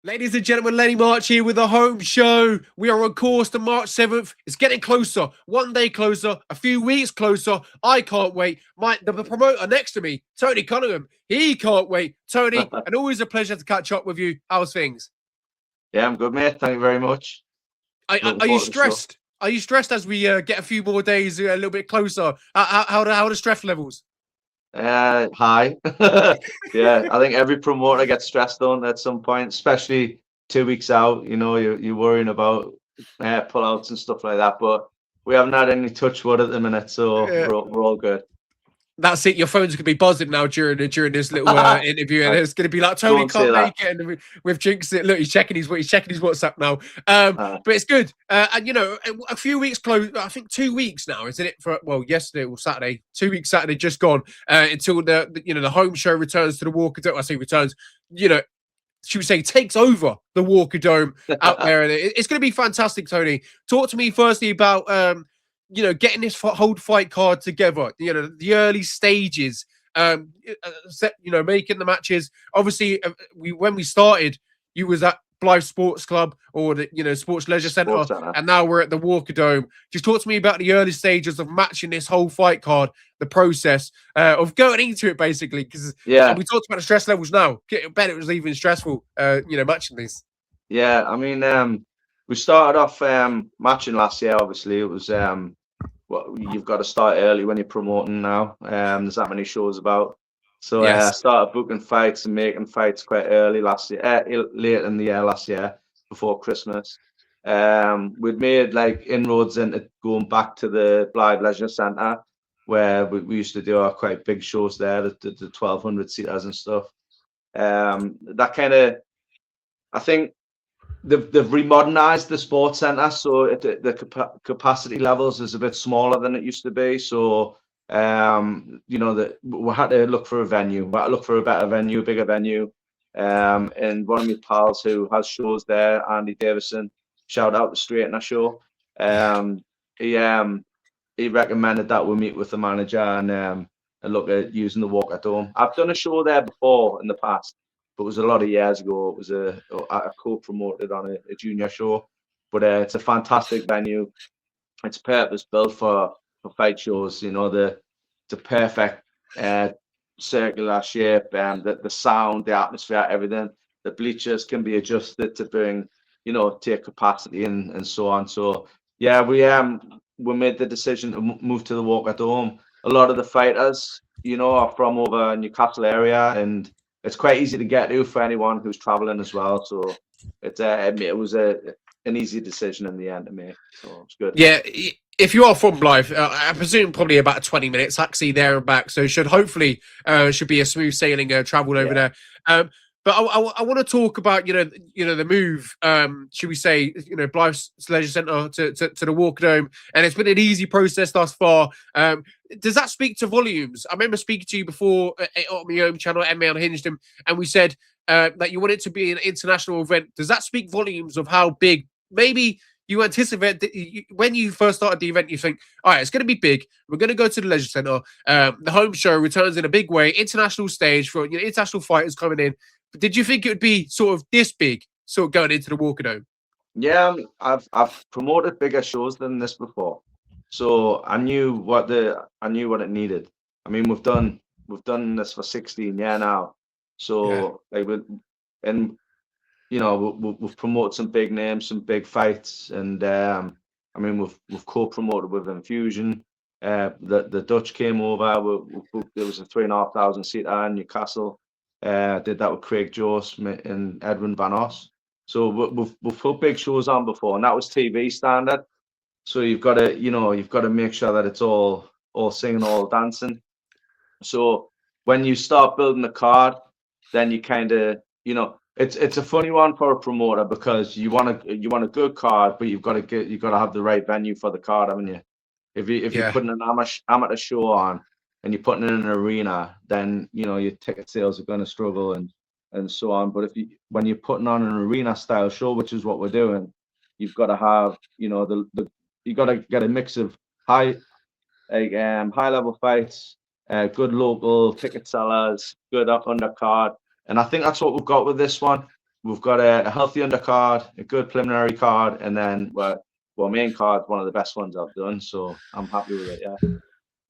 Ladies and gentlemen, Lenny March here with the Home Show. We are on course to March 7th. It's getting closer, one day closer, a few weeks closer. I can't wait. The promoter next to me, Tony Cunningham, he can't wait. Tony, and always a pleasure to catch up with you. How's things? Yeah, I'm good, mate. Thank you very much. Are you stressed? Are you stressed as we get a few more days, a little bit closer? How are the stress levels? High. Yeah, I think every promoter gets stressed on at some point, especially 2 weeks out. You know, you're worrying about pullouts and stuff like that. But we haven't had any touch wood at the minute, so we're all good. That's it. Your phone's gonna be buzzing now during this little interview, and it's gonna be like Tony Don't can't say make it, and we've jinxed it. Look, he's checking his WhatsApp now. But it's good. And you know, a few weeks close. I think 2 weeks now, isn't it? Yesterday or Saturday, 2 weeks Saturday just gone until the home show returns to the Walker Dome. I say returns. You know, should we say takes over the Walker Dome out there, and it's going to be fantastic. Tony, talk to me firstly about getting this whole fight card together, the early stages, making the matches. Obviously, when we started, you was at Blythe Sports Club or the Sports Leisure Centre, and now we're at the Walker Dome. Just talk to me about the early stages of matching this whole fight card, the process of going into it, basically. Because we talked about the stress levels now. I bet it was even stressful, matching these. Yeah, I mean, we started off matching last year. Obviously, it was you've got to start early when you're promoting now. There's that many shows about. So I started booking fights and making fights quite early last year, late in the year last year, before Christmas. We'd made like inroads into going back to the Blythe Leisure Centre, where we used to do our quite big shows there, the 1,200 seaters and stuff. That kind of, I think, they've remodernized the sports centre, so the capacity levels is a bit smaller than it used to be. So that we had to look for a venue. We had to look for a better venue, a bigger venue. And one of my pals who has shows there, Andy Davison, shout out the Straightener Show. He recommended that we meet with the manager and look at using the Walker Dome. I've done a show there before in the past. But it was a lot of years ago. It was I co-promoted on a junior show, but it's a fantastic venue. It's purpose built for fight shows. It's a perfect circular shape, and the sound, the atmosphere, everything. The bleachers can be adjusted to bring, take capacity and so on. So yeah, we made the decision to move to the Walker Dome. A lot of the fighters, are from over Newcastle area, and it's quite easy to get to for anyone who's traveling as well. So it was an easy decision in the end to make. So it's good. Yeah, if you are from Blythe, I presume probably about 20 minutes taxi there and back. So should be a smooth sailing travel over there. But I want to talk about the move. Should we say Blythe's Leisure Centre to the Walker Dome, and it's been an easy process thus far. Does that speak to volumes? I remember speaking to you before on my own channel, MMA Unhinged, and we said that you want it to be an international event. Does that speak volumes of how big maybe you anticipate when you first started the event? You think, all right, it's going to be big. We're going to go to the Leisure Centre. The home show returns in a big way. International stage for international fighters coming in. But did you think it would be sort of this big, sort of going into the Walker Dome? Yeah, I've promoted bigger shows than this before, so I knew what it needed. I mean, we've done this for 16 years now, so we've promoted some big names, some big fights, and I mean we've co-promoted with Infusion. The Dutch came over. There was a 3,500 seater in Newcastle. Did that with Craig Jost and Edwin Van Os. So we've put big shows on before, and that was TV standard. So you've got to make sure that it's all singing, all dancing. So when you start building the card, then you kind of it's a funny one for a promoter, because you want a good card, but you've got to have the right venue for the card, haven't you? If you're putting an amateur show on and you're putting it in an arena, then your ticket sales are going to struggle and so on. But when you're putting on an arena style show, which is what we're doing, you've got to have you got to get a mix of high level fights, good local ticket sellers, good undercard, and I think that's what we've got with this one. we've got a healthy undercard, a good preliminary card, and then main card, one of the best ones I've done. So I'm happy with it. Yeah.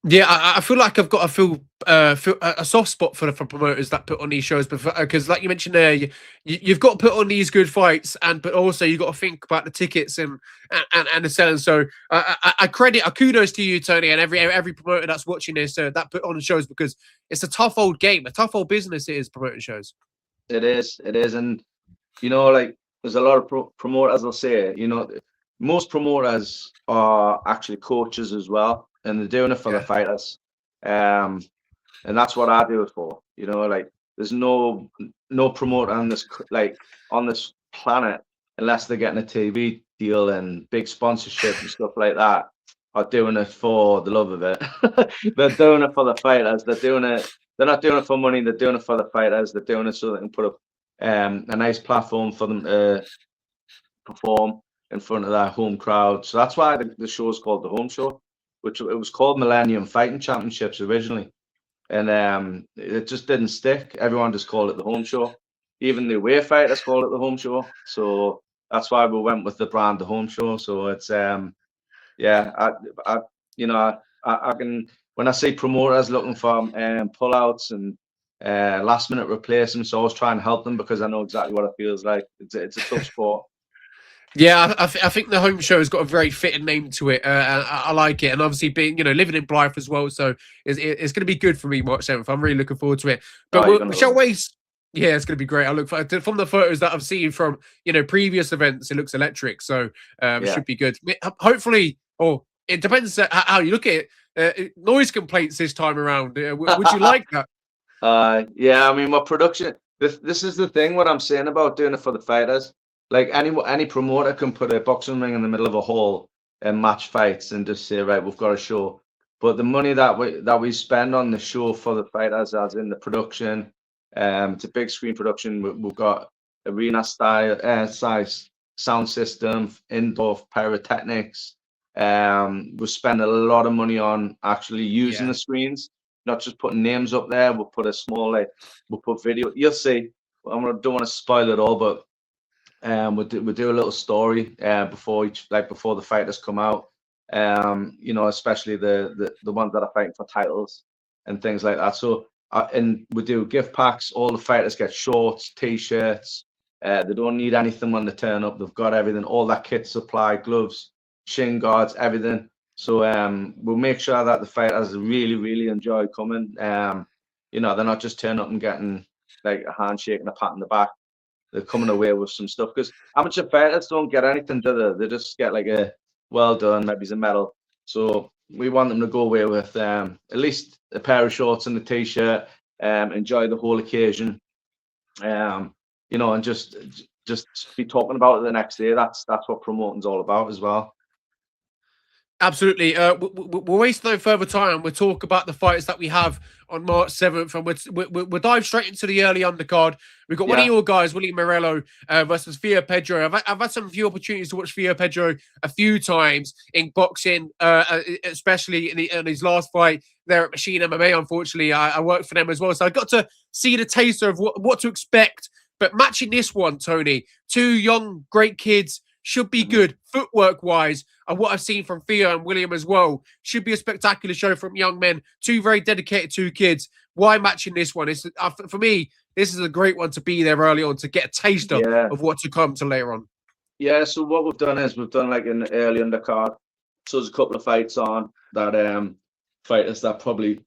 Yeah, I feel like I've got to feel a soft spot for promoters that put on these shows, because like you mentioned there, you've got to put on these good fights, but also you got to think about the tickets and the selling. So I kudos to you, Tony, and every promoter that's watching this that put on the shows, because it's a tough old game, a tough old business. It is promoting shows. It is, and like there's a lot of promoters. I'll say, most promoters are actually coaches as well, and they're doing it for the fighters. And that's what I do it for. Like there's no promoter on this planet, unless they're getting a TV deal and big sponsorship and stuff like that, are doing it for the love of it. They're doing it for the fighters. They're not doing it for money. They're doing it for the fighters. They're doing it so they can put up a nice platform for them to perform in front of their home crowd. So that's why the show is called the Home Show, which it was called Millennium Fighting Championships originally. And it just didn't stick. Everyone just called it the Home Show. Even the away fighters called it the Home Show. So that's why we went with the brand the Home Show. So it's yeah, I can, when I see promoters looking for pullouts and last minute replacements, I always try and help them, because I know exactly what it feels like. It's a tough sport. Yeah, I think the Home Show has got a very fitting name to it. I like it, and obviously being living in Blythe as well, so it's going to be good for me March 7th. I'm really looking forward to it. But we shall wait. Yeah, it's going to be great. I look from the photos that I've seen from previous events, it looks electric, so it should be good. Hopefully, or it depends how you look at it. Noise complaints this time around. Would you like that? Yeah, I mean, my production. This is the thing. What I'm saying about doing it for the fighters. Like any promoter can put a boxing ring in the middle of a hall and match fights and just say, right, we've got a show. But the money that we spend on the show for the fighters, as in the production, it's a big screen production. We've got arena style size sound system, indoor pyrotechnics. We spend a lot of money on actually using the screens, not just putting names up there. We'll put we'll put video. You'll see. Don't want to spoil it all, but we'll do a little story before the fighters come out. Especially the ones that are fighting for titles and things like that. So and we do gift packs. All the fighters get shorts, t-shirts. They don't need anything when they turn up. They've got everything, all that kit supply, gloves, shin guards, everything. So we'll make sure that the fighters really, really enjoy coming. They're not just turning up and getting like a handshake and a pat on the back. They're coming away with some stuff, because amateur fighters don't get anything, do they? They just get like a well done, maybe a medal. So we want them to go away with at least a pair of shorts and a t-shirt, enjoy the whole occasion, and just be talking about it the next day. That's what promoting's all about as well. Absolutely. We'll waste no further time. We'll talk about the fights that we have on March 7th, and we'll dive straight into the early undercard. We've got one of your guys, William Morello, versus Theo Pedro. I've had some few opportunities to watch Theo Pedro a few times in boxing, especially in his last fight there at Machine MMA. Unfortunately, I worked for them as well, so I got to see the taster of what to expect. But matching this one, Tony, two young, great kids, should be good footwork wise, and what I've seen from Theo and William as well should be a spectacular show from young men. Two very dedicated two kids. Why matching this one? It's for me, this is a great one to be there early on to get a taster of what to come to later on. Yeah, so what we've done is we've done like an early undercard. So there's a couple of fights on that fighters that probably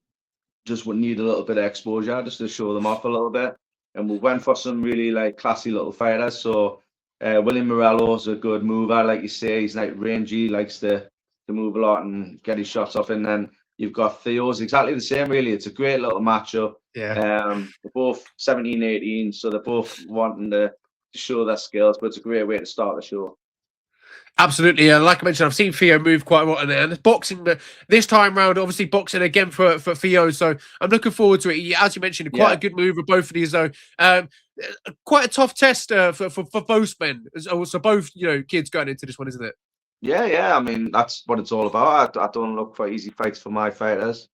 just would need a little bit of exposure just to show them off a little bit. And we went for some really like classy little fighters. So William Morello's a good mover, like you say. He's like rangy, likes to move a lot and get his shots off. And then you've got Theo's exactly the same, really. It's a great little matchup. They're both 17, 18, so they're both wanting to show their skills, but it's a great way to start the show. Absolutely. Like I mentioned, I've seen Theo move quite a lot in there. And boxing, but this time round, obviously boxing again for Theo. So I'm looking forward to it. As you mentioned, quite a good move of both of these, though. Quite a tough test for both men. So both, kids going into this one, isn't it? Yeah. I mean, that's what it's all about. I don't look for easy fights for my fighters.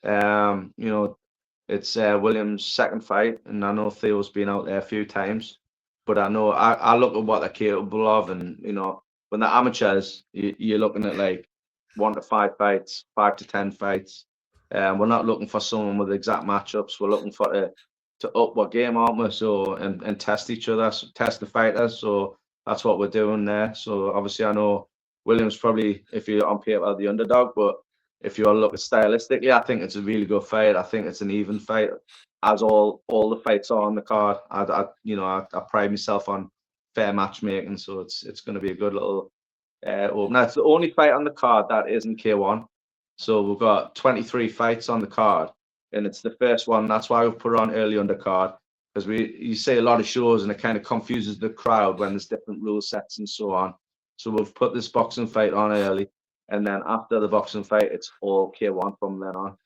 It's William's second fight, and I know Theo's been out there a few times. but I know I look at what they're capable of, and when they're amateurs, you're looking at like 1 to 5 fights, 5 to 10 fights. We're not looking for someone with exact matchups. We're looking for to up our game, aren't we? So and test each other, test the fighters. So that's what we're doing there. So obviously, I know Williams probably, if you're on paper, the underdog, but if you want to look at stylistically, I think it's a really good fight. I think it's an even fight, as all the fights are on the card. I pride myself on fair matchmaking, so it's going to be a good little opener. It's the only fight on the card that isn't K1. So we've got 23 fights on the card, and it's the first one. That's why we've put it on early undercard, because you see a lot of shows and it kind of confuses the crowd when there's different rule sets and so on. So we've put this boxing fight on early, and then after the boxing fight, it's all K1 from then on.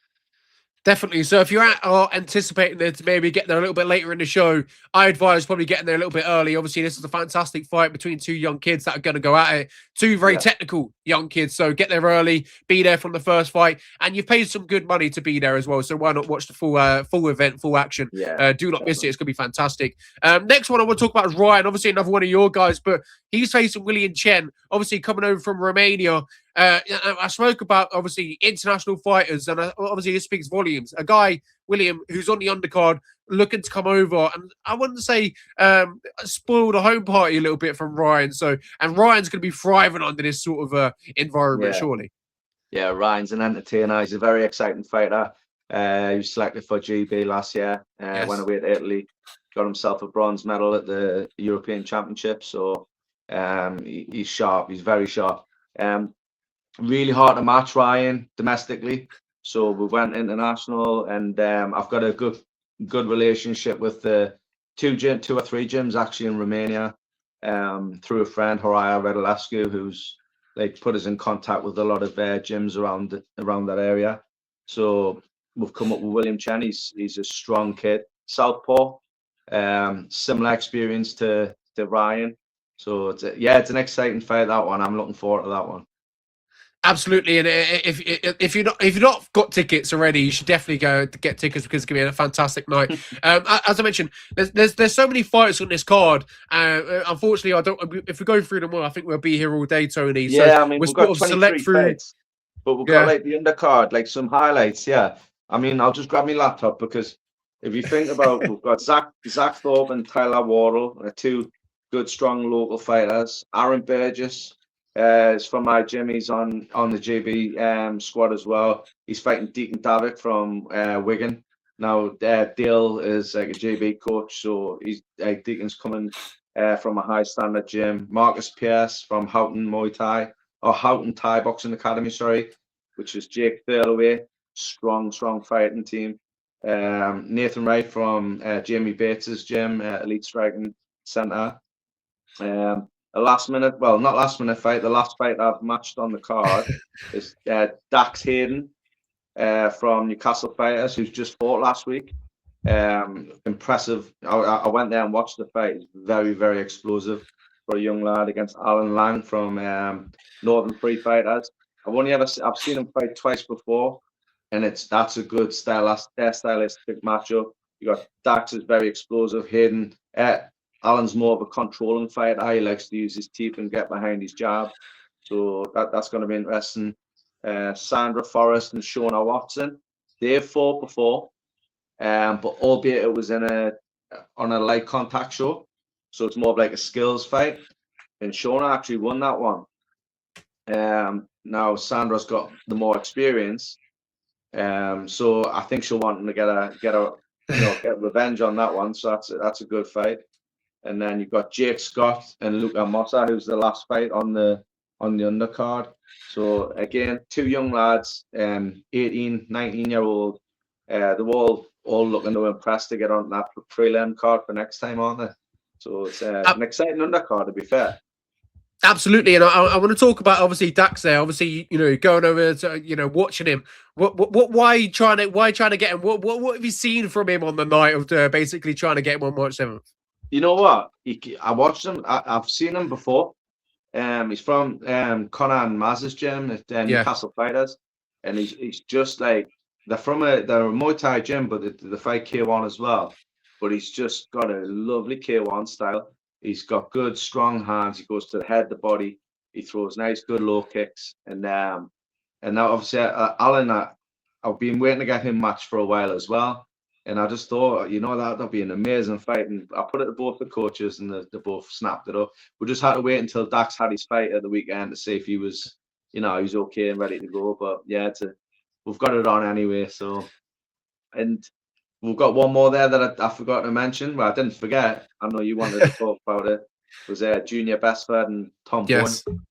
Definitely. So if you're anticipating to maybe get there a little bit later in the show, I advise probably getting there a little bit early. Obviously, this is a fantastic fight between two young kids that are going to go at it. Two very technical young kids. So get there early, be there from the first fight, and you've paid some good money to be there as well. So why not watch the full event, full action? Yeah, do not miss it. It's going to be fantastic. Next one I want to talk about is Ryan. Obviously, another one of your guys, but he's facing William Chen. Obviously, coming over from Romania. I spoke about obviously international fighters, and obviously this speaks volumes. A guy, William, who's on the undercard, looking to come over, and I wouldn't say spoil the home party a little bit from Ryan. And Ryan's going to be thriving under this sort of environment, surely. Yeah, Ryan's an entertainer. He's a very exciting fighter. He was selected for GB last year. Went away to Italy, got himself a bronze medal at the European Championship. So he's sharp. He's very sharp. Really hard to match Ryan domestically, so we went international, and I've got a good relationship with the two or three gyms actually in Romania, through a friend, Horia Redulescu, who's like put us in contact with a lot of gyms around that area. So we've come up with William Chen. He's a strong kid, southpaw, similar experience to Ryan. So it's an exciting fight, that one. I'm looking forward to that one. Absolutely, and if you're not got tickets already, you should definitely go to get tickets, because it's gonna be a fantastic night. As I mentioned, there's so many fights on this card. Unfortunately, I don't. If we go through them all, I think we'll be here all day, Tony. Yeah, so I mean, we'll we've got sort of select through. fights, but we've got like the undercard, like some highlights. Yeah, I mean, I'll just grab my laptop, because if you think about, we've got Zach Thorpe and Tyler Wardle, two good, strong local fighters. Aaron Burgess is from my gym. He's on the GB squad as well. He's fighting Deacon Davik from Wigan. Now, Dale is like a GB coach, so Deacon's coming from a high standard gym. Marcus Pierce from Houghton Thai Boxing Academy, which is Jake Thurlaway. Strong fighting team. Nathan Wright from Jamie Bates's gym, Elite Striking Centre. The last fight I've matched on the card is Dax Hayden from Newcastle Fighters, who's just fought last week. Impressive. I went there and watched the fight. It's very, very explosive for a young lad, against Alan Lang from Northern Free Fighters. I've seen him fight twice before, and that's a good stylistic matchup. You got Dax is very explosive. Hayden, Alan's more of a controlling fighter. He likes to use his teeth and get behind his jab. So that's going to be interesting. Sandra Forrest and Shona Watson, they've fought before, but albeit it was on a light contact show, so it's more of like a skills fight. And Shona actually won that one. Now Sandra's got the more experience, so I think she'll want to get revenge on that one. So that's a good fight. And then you've got Jake Scott and Luca Mossa, who's the last fight on the undercard. So again, two young lads, 18, 19-year-old. They're all looking to impress to get on that prelim card for next time, aren't they? So it's an exciting undercard, to be fair. Absolutely, and I want to talk about obviously Dax there. Obviously, going over to watching him. Why trying to get him? What have you seen from him on the night of basically trying to get him on March 7th? You know what? I watched him. I've seen him before. He's from Conan Maz's gym at Newcastle Fighters, and he's just like they're a Muay Thai gym, but they fight K1 as well. But he's just got a lovely K1 style. He's got good, strong hands. He goes to the head, the body. He throws nice, good low kicks. And now obviously, Alan, I've been waiting to get him matched for a while as well. And I just thought, that'll be an amazing fight. And I put it to both the coaches, and they both snapped it up. We just had to wait until Dax had his fight at the weekend to see if he was, he's okay and ready to go. But yeah, we've got it on anyway. So, and we've got one more there that I forgot to mention. Well, I didn't forget. I know you wanted to talk about it. It was Junior Bestford and Tom Yes. Bowen.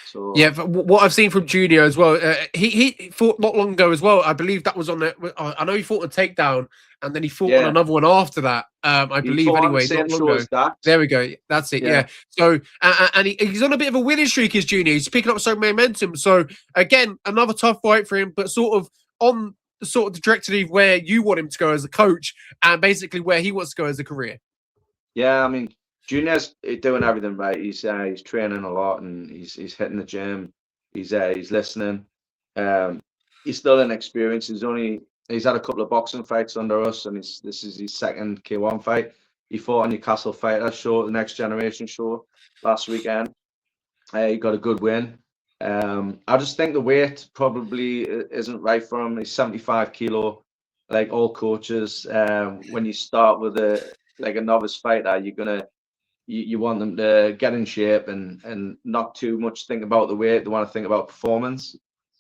So yeah, what I've seen from Junior as well, he fought not long ago as well. I believe that was on the. I know he fought a takedown, and then he fought on another one after that. I believe anyway. Same Not long show ago. as Dax. There we go. That's it. Yeah. So and he's on a bit of a winning streak as Junior. He's picking up some momentum. So again, another tough fight for him, but sort of on the trajectory where you want him to go as a coach, and basically where he wants to go as a career. Yeah, I mean, Junior's doing everything right. He's training a lot, and he's hitting the gym. He's listening. He's still inexperienced. He's had a couple of boxing fights under us, and this is his second K1 fight. He fought on Newcastle Fighter show, the Next Generation show, last weekend. He got a good win. I just think the weight probably isn't right for him. He's 75 kilo. Like all coaches, when you start with a novice fighter, you want them to get in shape and not too much think about the weight. They want to think about performance.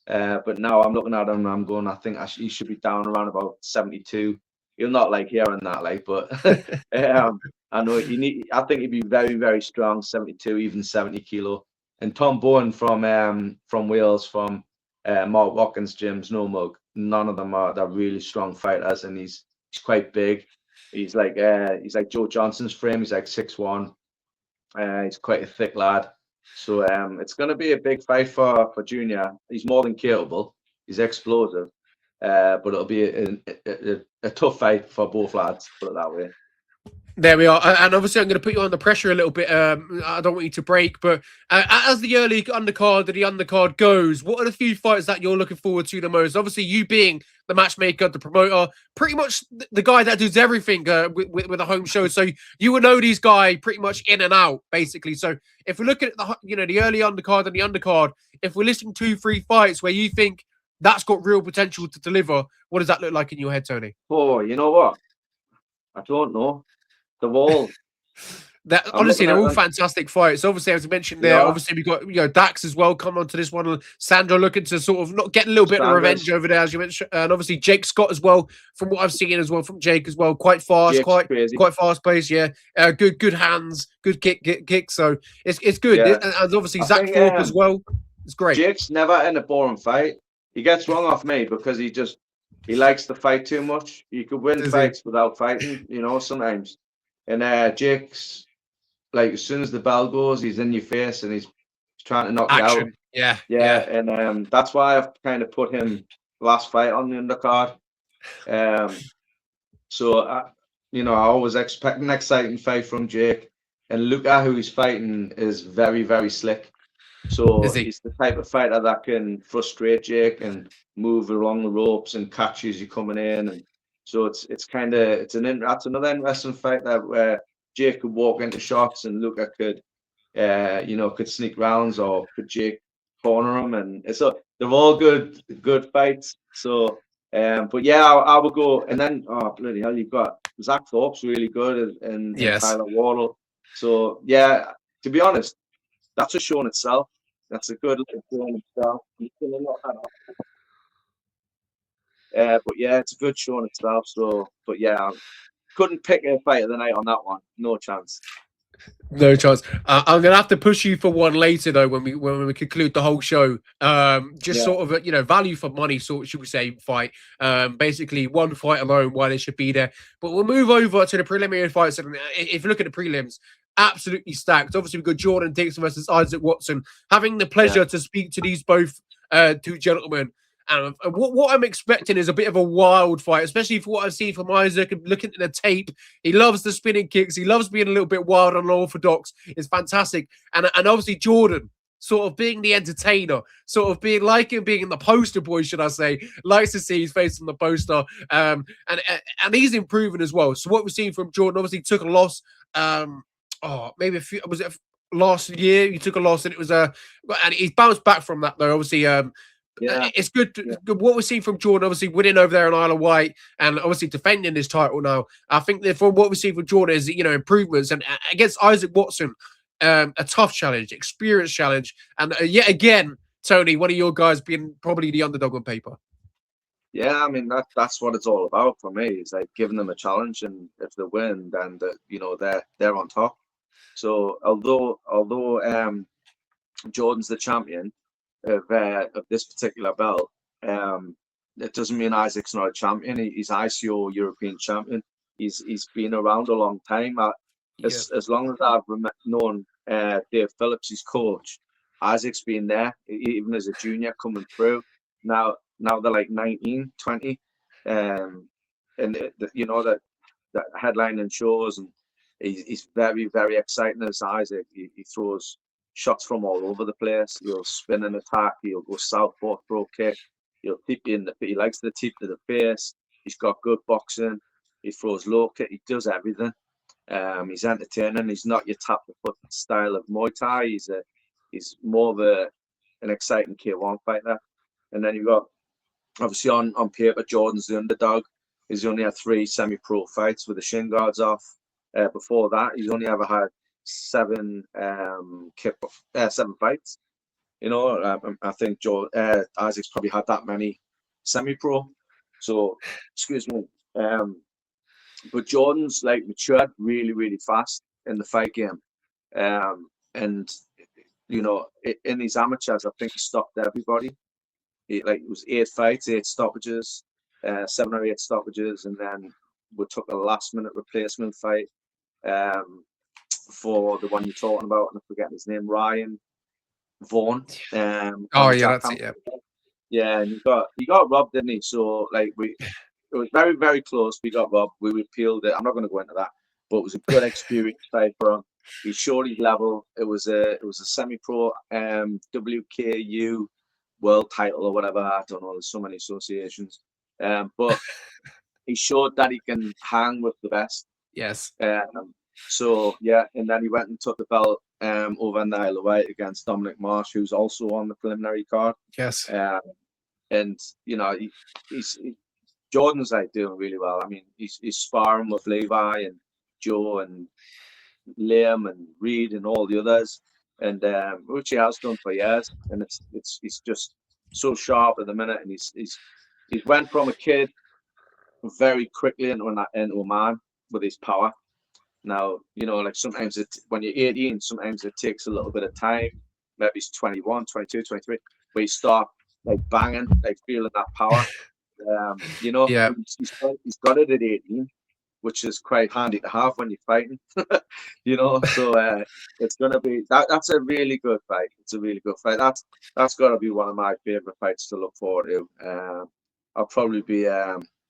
But now I'm looking at him and I'm going, I think he should be down around about 72. He'll not like hearing that, but I know I think he'd be very, very strong, 72, even 70 kilo. And Tom Bowen from Wales, from Mark Watkins' gyms, no mug. None of them they're really strong fighters, and he's quite big. He's like Joe Johnson's frame. He's like 6'1". He's quite a thick lad. So it's going to be a big fight for Junior. He's more than capable. He's explosive. But it'll be a tough fight for both lads, put it that way. There we are. And obviously, I'm going to put you under pressure a little bit. I don't want you to break, but as the early undercard, the undercard goes, what are the few fights that you're looking forward to the most? Obviously, you being the matchmaker, the promoter, pretty much the guy that does everything with a home show. So you will know these guys pretty much in and out, basically. So if we look at the early undercard and the undercard, if we're listing 2-3 fights where you think that's got real potential to deliver, what does that look like in your head, Tony? Oh, you know what? I don't know. The wall. Honestly, they're all fantastic fights. Obviously, as I mentioned there, obviously we've got Dax as well. Come on to this one. Sandra looking to sort of not get a little bit of revenge over there, as you mentioned, and obviously Jake Scott as well. From what I've seen as well from Jake as well, quite fast, quite fast paced. Yeah, good hands, good kick. So it's good. And obviously Zach Thorpe as well. It's great. Jake's never in a boring fight. He gets wrong off me because he likes to fight too much. You could win fights without fighting, sometimes. And Jake's like, as soon as the bell goes, he's in your face and he's trying to knock you out. Yeah. And that's why I've kind of put him last fight on the undercard. So I always expect an exciting fight from Jake. And Luca, who he's fighting, is very, very slick. So he's the type of fighter that can frustrate Jake and move along the ropes and catch you as you're coming in. And so that's another interesting fight where Jake could walk into shots and Luca could sneak rounds, or could Jake corner him, and so they're all good fights. So, but yeah, I would go, and then bloody hell, you've got Zach Thorpe's really good, and Tyler Wardle. So yeah, to be honest, that's a show in itself. That's a good little show in itself. But yeah, it's a good show in itself. So, but yeah, couldn't pick a fight of the night on that one. No chance. No chance. I'm gonna have to push you for one later though when we conclude the whole show. Sort of a value for money sort, should we say, fight. Basically one fight alone, why they should be there. But we'll move over to the preliminary fights. And if you look at the prelims, absolutely stacked. Obviously we've got Jordan Dixon versus Isaac Watson. Having the pleasure to speak to these both two gentlemen. And what I'm expecting is a bit of a wild fight, especially for what I've seen from Isaac. And looking at the tape, he loves the spinning kicks. He loves being a little bit wild and unorthodox. It's fantastic. And obviously Jordan, sort of being the entertainer, sort of being in the poster boy, should I say, likes to see his face on the poster. And he's improving as well. So what we've seen from Jordan, obviously took a loss maybe a few. Was it last year? He took a loss, and it was and he's bounced back from that though. Obviously, Yeah, it's good. yeah, What we're seeing from Jordan, obviously winning over there on Isle of Wight, and obviously defending his title now. I think that from what we see from Jordan is improvements, and against Isaac Watson, a tough challenge, experienced challenge, and yet again, Tony, one of your guys being probably the underdog on paper. yeah. I mean that's what it's all about for me. Is like giving them a challenge, and if they win, then they're on top. So although Jordan's the champion of this particular belt, um, it doesn't mean Isaac's not a champion. He's ICO European champion. He's been around a long time. Yeah. As long as I've known Dave Phillips, his coach, Isaac's been there, even as a junior coming through. Now they're like 19, 20, and that headlining shows, and he's very, very exciting as Isaac. He throws shots from all over the place. He'll spin an attack. He'll go southpaw throw kick. He'll tip you in the. He likes the tip to the face. He's got good boxing. He throws low kick. He does everything. He's entertaining. He's not your tap the foot style of Muay Thai. He's more of an exciting K1 fighter. And then you've got obviously on paper Jordan's the underdog. He's only had 3 semi-pro fights with the shin guards off. Before that, he's only ever had 7 7 fights. I think Isaac's probably had that many semi-pro. So, excuse me. But Jordan's like matured really, really fast in the fight game. And in his amateurs, I think he stopped everybody. It was 8 fights, 8 stoppages, 7 or 8 stoppages, and then we took a last-minute replacement fight for the one you're talking about, and I forget his name, Ryan Vaughan. Oh yeah, that's it. Yeah. Yeah, and he got robbed, didn't he? So it was very, very close. We got robbed. We repealed it. I'm not going to go into that, but it was a good experience fight for him. He showed his level. It was a semi-pro WKU world title or whatever. I don't know. There's so many associations, but he showed that he can hang with the best. Yes. So yeah, and then he went and took the belt over in the Isle of Wight against Dominic Marsh, who's also on the preliminary card. Yes. And he's Jordan's like doing really well. I mean, he's sparring with Levi and Joe and Liam and Reed and all the others, and which he has done for years. And he's just so sharp at the minute, and he's went from a kid very quickly into a man with his power. Now, sometimes when you're 18, sometimes it takes a little bit of time. Maybe it's 21, 22, 23, where you start like banging, like feeling that power. Yeah. He's got it at 18, which is quite handy to have when you're fighting. So it's gonna be that's a really good fight. It's a really good fight. That's gotta be one of my favorite fights to look forward to. I'll probably be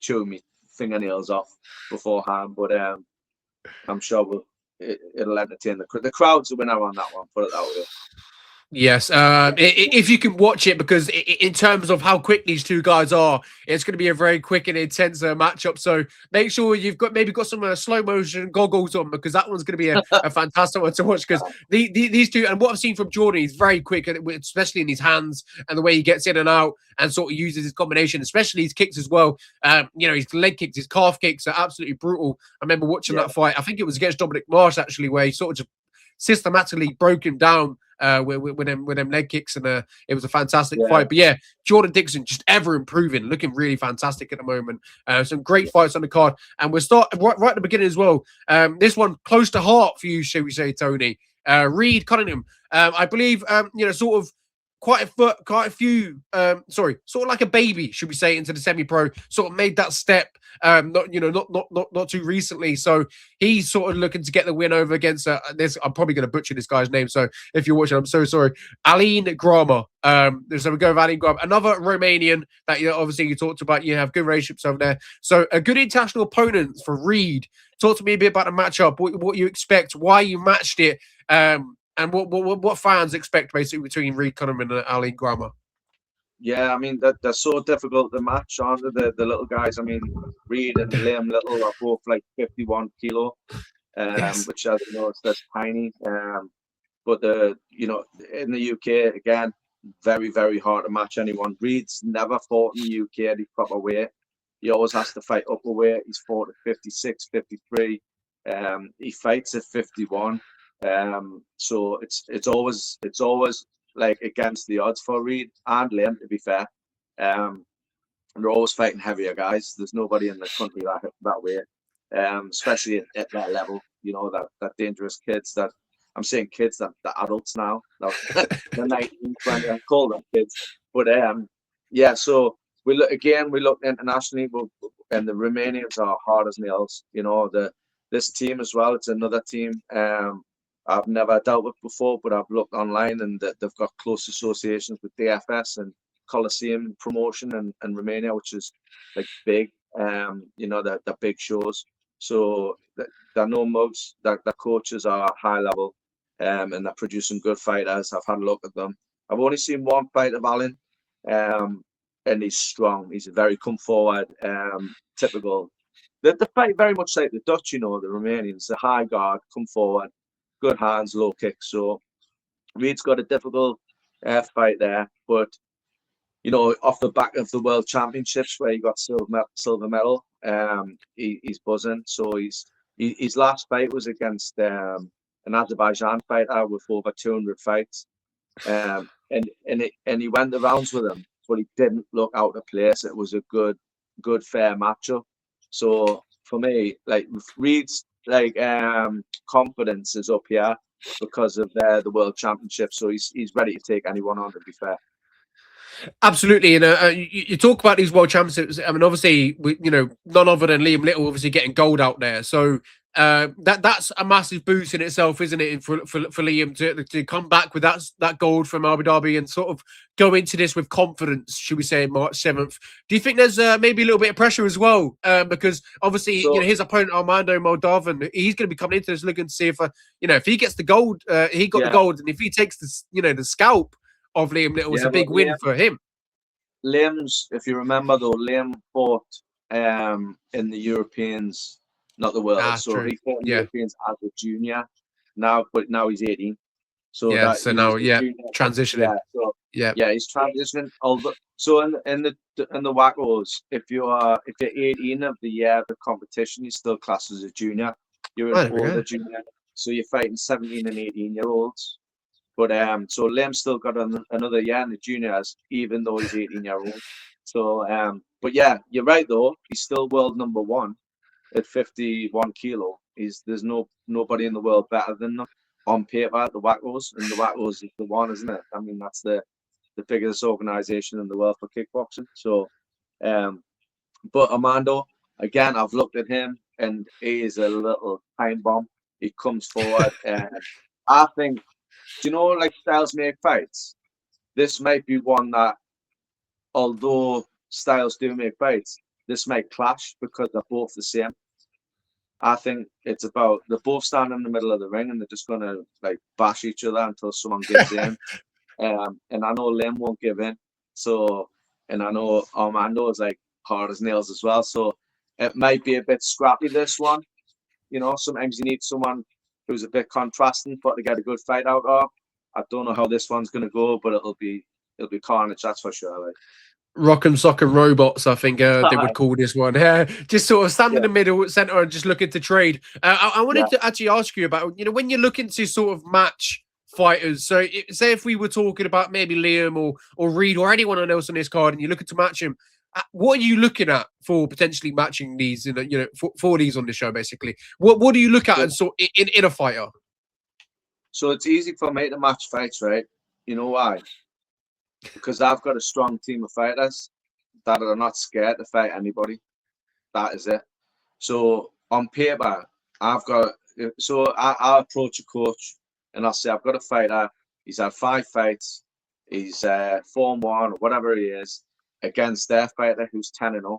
chewing my fingernails off beforehand, but I'm sure it'll entertain the crowd's a winner on that one. Put it that way. Yes, if you can watch it, because in terms of how quick these two guys are, it's going to be a very quick and intense matchup. So make sure you've got some slow motion goggles on, because that one's going to be a fantastic one to watch. Because these two, and what I've seen from Jordan, he's very quick, especially in his hands and the way he gets in and out and sort of uses his combination, especially his kicks as well. His leg kicks, his calf kicks are absolutely brutal. I remember watching that fight. I think it was against Dominic Marsh actually, where he sort of just systematically broke him down with them leg kicks, and it was a fantastic fight. But yeah, Jordan Dixon just ever improving, looking really fantastic at the moment. Some great fights on the card, and we'll start right at the beginning as well. This one close to heart for you, shall we say, Tony? Reed Cunningham, I believe, sort of quite a few, sort of like a baby, should we say, into the semi-pro, sort of made that step, not too recently. So he's sort of looking to get the win over against this. I'm probably going to butcher this guy's name, so if you're watching, I'm so sorry. Aline Grama. So we go with Aline Grama, another Romanian that obviously you talked about. You have good relationships over there, so a good international opponent for Reed. Talk to me a bit about the matchup. What you expect, why you matched it, and what fans expect basically between Reed Cunningham and Ali Grama. Yeah, I mean they're so difficult to match, aren't they? The little guys. I mean, Reed and Liam Little are both like 51 kilo. Yes. which I don't know, that's tiny. But in the UK again, very, very hard to match anyone. Reed's never fought in the UK the proper weight. He always has to fight up a weight. He's fought at 56, 53. He fights at 51. So it's always like against the odds for Reed and Liam, to be fair. And they're always fighting heavier guys. There's nobody in the country that way, especially at that level. That dangerous kids. That I'm saying kids, that adults now. That they're 19, 20. I call them kids, but yeah. So we look internationally, and the Romanians are hard as nails. This team as well. It's another team. I've never dealt with before, but I've looked online, and they've got close associations with DFS and Coliseum promotion and Romania, which is like big, the big shows. So they know mugs, the coaches are high level, and they're producing good fighters. I've had a look at them. I've only seen one fight of Alan, and he's strong. He's very come forward, typical. The fight very much like the Dutch, the Romanians, the high guard, come forward, good hands, low kicks. So Reed's got a difficult fight there, but off the back of the World Championships where he got silver medal, he's buzzing. So his last fight was against an Azerbaijan fighter with over 200 fights, and he went the rounds with him, but he didn't look out of place. It was a good fair matchup. So for me, like Reed's confidence is up here because of the World Championship. So he's ready to take anyone on, to be fair. Absolutely, you talk about these world championships. I mean, obviously, none other than Liam Little, obviously getting gold out there. So that's a massive boost in itself, isn't it, for Liam to come back with that gold from Abu Dhabi and sort of go into this with confidence, should we say, March 7th. Do you think there's maybe a little bit of pressure as well? Because obviously, his opponent Armando Moldavan, he's going to be coming into this looking to see if he gets the gold, he got the gold, and if he takes the scalp of Liam Little, it's a big win for him. Liam's, if you remember though, Liam fought in the Europeans, not the world. So true. he fought in the Europeans as a junior. But now he's 18. So now transitioning. He's transitioning. So in the WACOs, if you're 18 of the year of the competition, you're still classed as a junior. You're an older junior. So you're fighting 17 and 18-year-olds. But so Liam's still got another year in the juniors, even though he's 18-year-old. So but yeah, you're right though. He's still world number one at 51 kilo. There's nobody in the world better than them on paper. The WACOs, and the WACOs is the one, isn't it? I mean, that's the biggest organization in the world for kickboxing. So, but Armando, again, I've looked at him, and he is a little time bomb. He comes forward, and I think, like styles make fights. This might be one that, although styles do make fights, this might clash because they're both the same. I think it's about they're both standing in the middle of the ring and they're just gonna bash each other until someone gives in. And I know Liam won't give in. So, and I know Armando is hard as nails as well. So it might be a bit scrappy, this one. Sometimes you need someone who's a bit contrasting to get a good fight out of. I don't know how this one's gonna go, but it'll be carnage, that's for sure. Rock and Sock and Robots, I think they would call this one. Just sort of stand in the middle center and just looking to trade. I wanted to actually ask you about, when you're looking to sort of match fighters. So say if we were talking about maybe Liam or Reed or anyone else on this card, and you're looking to match him, what are you looking at for potentially matching these? For these on the show, basically. What do you look at in a fighter? So it's easy for me to match fights, right? You know why? Because I've got a strong team of fighters that are not scared to fight anybody. That is it. So on paper, I approach a coach and I'll say, I've got a fighter. He's had 5 fights. He's 4-1 or whatever he is against their fighter who's 10-0.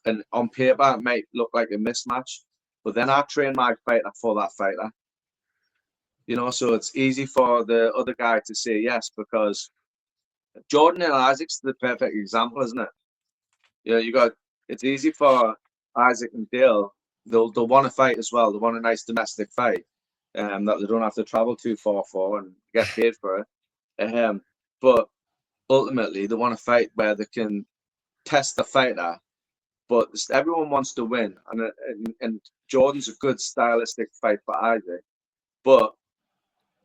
And on paper it might look like a mismatch, but then I train my fighter for that fighter. So it's easy for the other guy to say yes, because Jordan and Isaac's the perfect example, isn't it? It's easy for Isaac and Dale they'll want to fight as well. They want a nice domestic fight, that they don't have to travel too far for and get paid for it. But ultimately, they want to fight where they can test the fighter. But everyone wants to win, and Jordan's a good stylistic fight for Isaac, but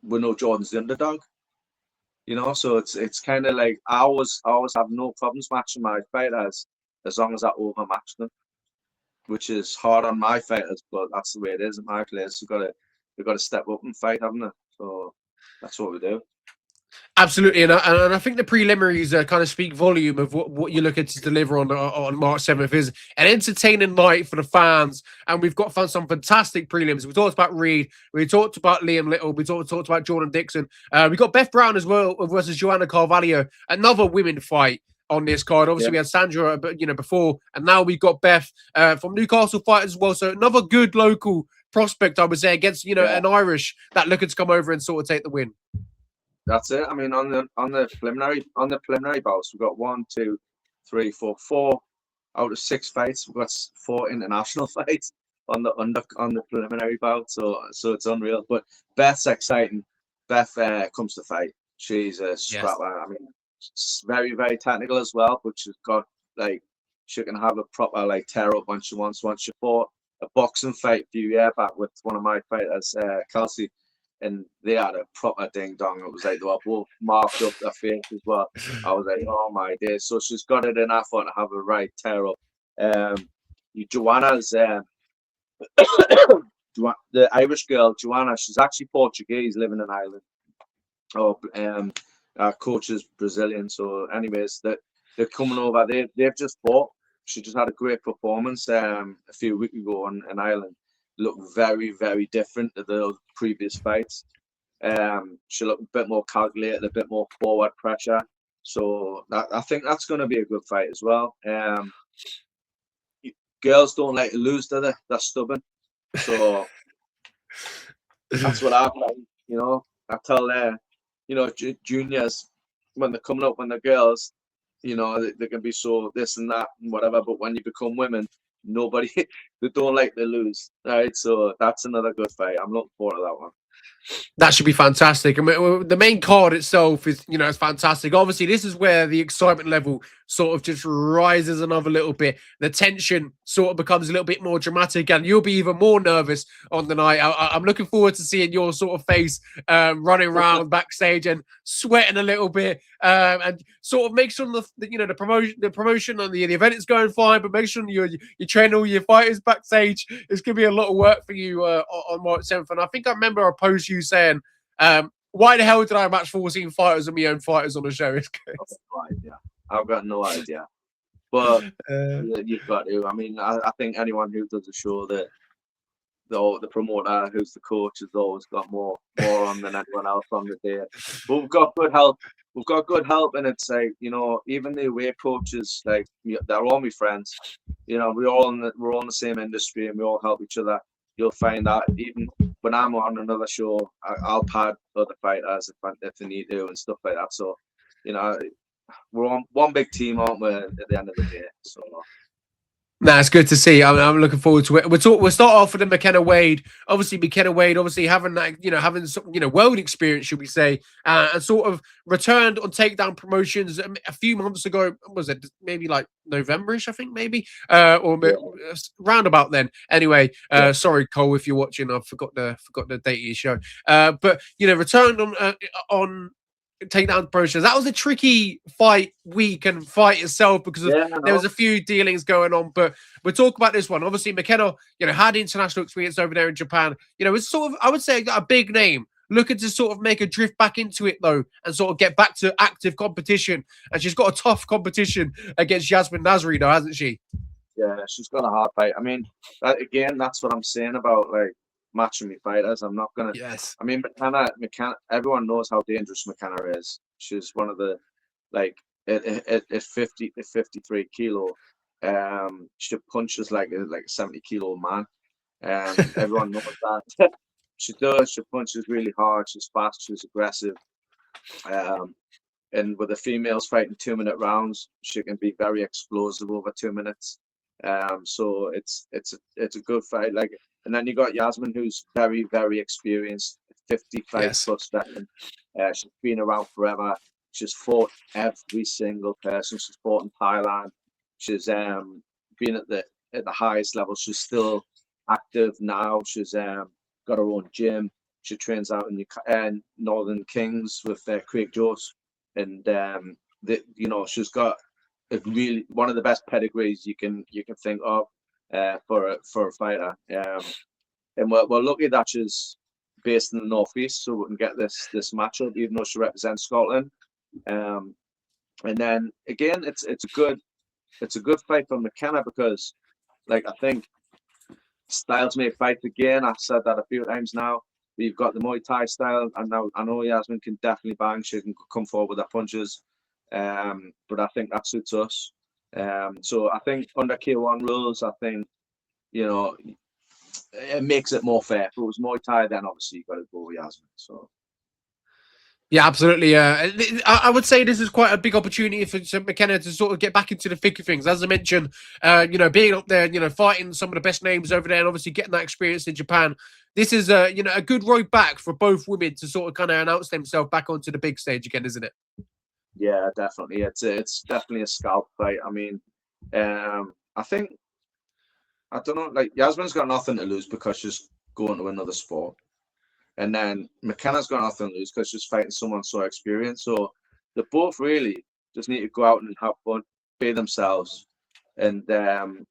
we know Jordan's the underdog. So it's kind of like I always have no problems matching my fighters as long as I overmatch them, which is hard on my fighters, but that's the way it is at my place. They've got to step up and fight, haven't they? So that's what we do. Absolutely, and I think the preliminaries kind of speak volume of what you're looking to deliver on March 7th is an entertaining night for the fans, and we've got some fantastic prelims. We talked about Reed, we talked about Liam Little, we talked about Jordan Dixon. We got Beth Brown as well versus Joanna Carvalho, another women fight on this card. Obviously, we had Sandra, before, and now we've got Beth from Newcastle Fighters as well. So another good local prospect, I would say, against an Irish that looking to come over and sort of take the win. That's it. I mean, on the preliminary bouts, we've got 1, 2, 3, 4 out of 6 fights. We've got 4 international fights on the preliminary bout. So it's unreal. But Beth's exciting. Beth comes to fight. She's a scrapper. I mean, she's very, very technical as well. But she's got she can have a proper tear up when she wants. Once she fought a boxing fight a few years back with one of my fighters, Kelsey. And they had a proper ding dong. It was like they were both marked up their face as well. I was like, oh my days. So she's got it in her foot to have a right tear up. Joanna's the Irish girl, Joanna, she's actually Portuguese living in Ireland. Our coach is Brazilian. So anyways, they're coming over. They've just fought. She just had a great performance a few weeks ago in Ireland. Looked very, very different to the previous fights. She looked a bit more calculated, a bit more forward pressure. So I think that's going to be a good fight as well. Girls don't like to lose, do they? They're stubborn. So that's what I play. I tell juniors when they're coming up, when they're girls, they can be so this and that and whatever. But when you become women, they don't like to lose, right? So that's another good fight. I'm looking forward to that one. That should be fantastic. I mean, the main card itself is, it's fantastic. Obviously, this is where the excitement level sort of just rises another little bit. The tension sort of becomes a little bit more dramatic, and you'll be even more nervous on the night. I'm looking forward to seeing your sort of face running around backstage and sweating a little bit, and sort of make sure the promotion and the event is going fine, but make sure you train all your fighters backstage. It's gonna be a lot of work for you on March 7th. And I think I remember a post you saying, why the hell did I match 14 fighters and my own fighters on the show? I've got no idea. But you've got to. I mean, I think anyone who does a show that the promoter, who's the coach, has always got more on than anyone else on the day. But we've got good help. We've got good help, and it's like, even the away coaches, they're all my friends. We're all in the same industry, and we all help each other. You'll find that even when I'm on another show, I'll pad other fighters if they need to and stuff like that. So, we're on one big team, aren't we, at the end of the day? So. Nah, it's good to see. I'm looking forward to it. We'll start off with the McKenna Wade. Obviously, McKenna Wade, having that, having some, world experience, should we say, and sort of returned on Takedown Promotions a few months ago. Was it maybe like November-ish? I think maybe, or round about then. Anyway, sorry, Cole, if you're watching, I forgot the date of your show. But returned on Takedown Promotions. That was a tricky fight week and fight itself because there was a few dealings going on. But we'll talk about this one. Obviously, McKenna, had international experience over there in Japan. It's sort of, I would say, a big name. Looking to sort of make a drift back into it though, and sort of get back to active competition. And she's got a tough competition against Yasmin Nasri, though, hasn't she? Yeah, she's got a hard fight. I mean, that's what I'm saying about matching me fighters. I'm not gonna. Yes. I mean, McKenna. Everyone knows how dangerous McKenna is. She's one of the at 53 kilo. She punches like a 70 kilo man. Everyone knows that. She does. She punches really hard. She's fast. She's aggressive. And with the females fighting 2-minute rounds, she can be very explosive over 2 minutes. So it's a good fight. Like, and then you got Yasmin, who's very, very experienced, 50 fight Yes. plus veteran. She's been around forever. She's fought every single person. She's fought in Thailand. She's been at the highest level. She's still active now. She's got her own gym. She trains out in Northern Kings with Craig Jones, and she's got really one of the best pedigrees you can think of for a fighter. And we're lucky that she's based in the northeast, so we can get this matchup, even though she represents Scotland. Um, and then again, it's a good fight for McKenna because, like, I think styles make fights again. I've said that a few times now. We've got the Muay Thai style, and now I know Yasmin can definitely bang. She can come forward with her punches, but I think that suits us. So I think under K1 rules, I think you know it makes it more fair. If it was Muay Thai, then obviously you've got to go with Yasmin. So Yeah, absolutely. I would say this is quite a big opportunity for McKenna to sort of get back into the thick of things. As I mentioned, being up there, fighting some of the best names over there, and obviously getting that experience in Japan. This is a good road back for both women to sort of kind of announce themselves back onto the big stage again, isn't it? yeah, definitely, it's definitely a scalp fight. I mean, I think I don't know. Like Yasmin's got nothing to lose because she's going to another sport. And then McKenna's got nothing to lose because she's fighting someone so experienced. So they both really just need to go out and have fun, be themselves. And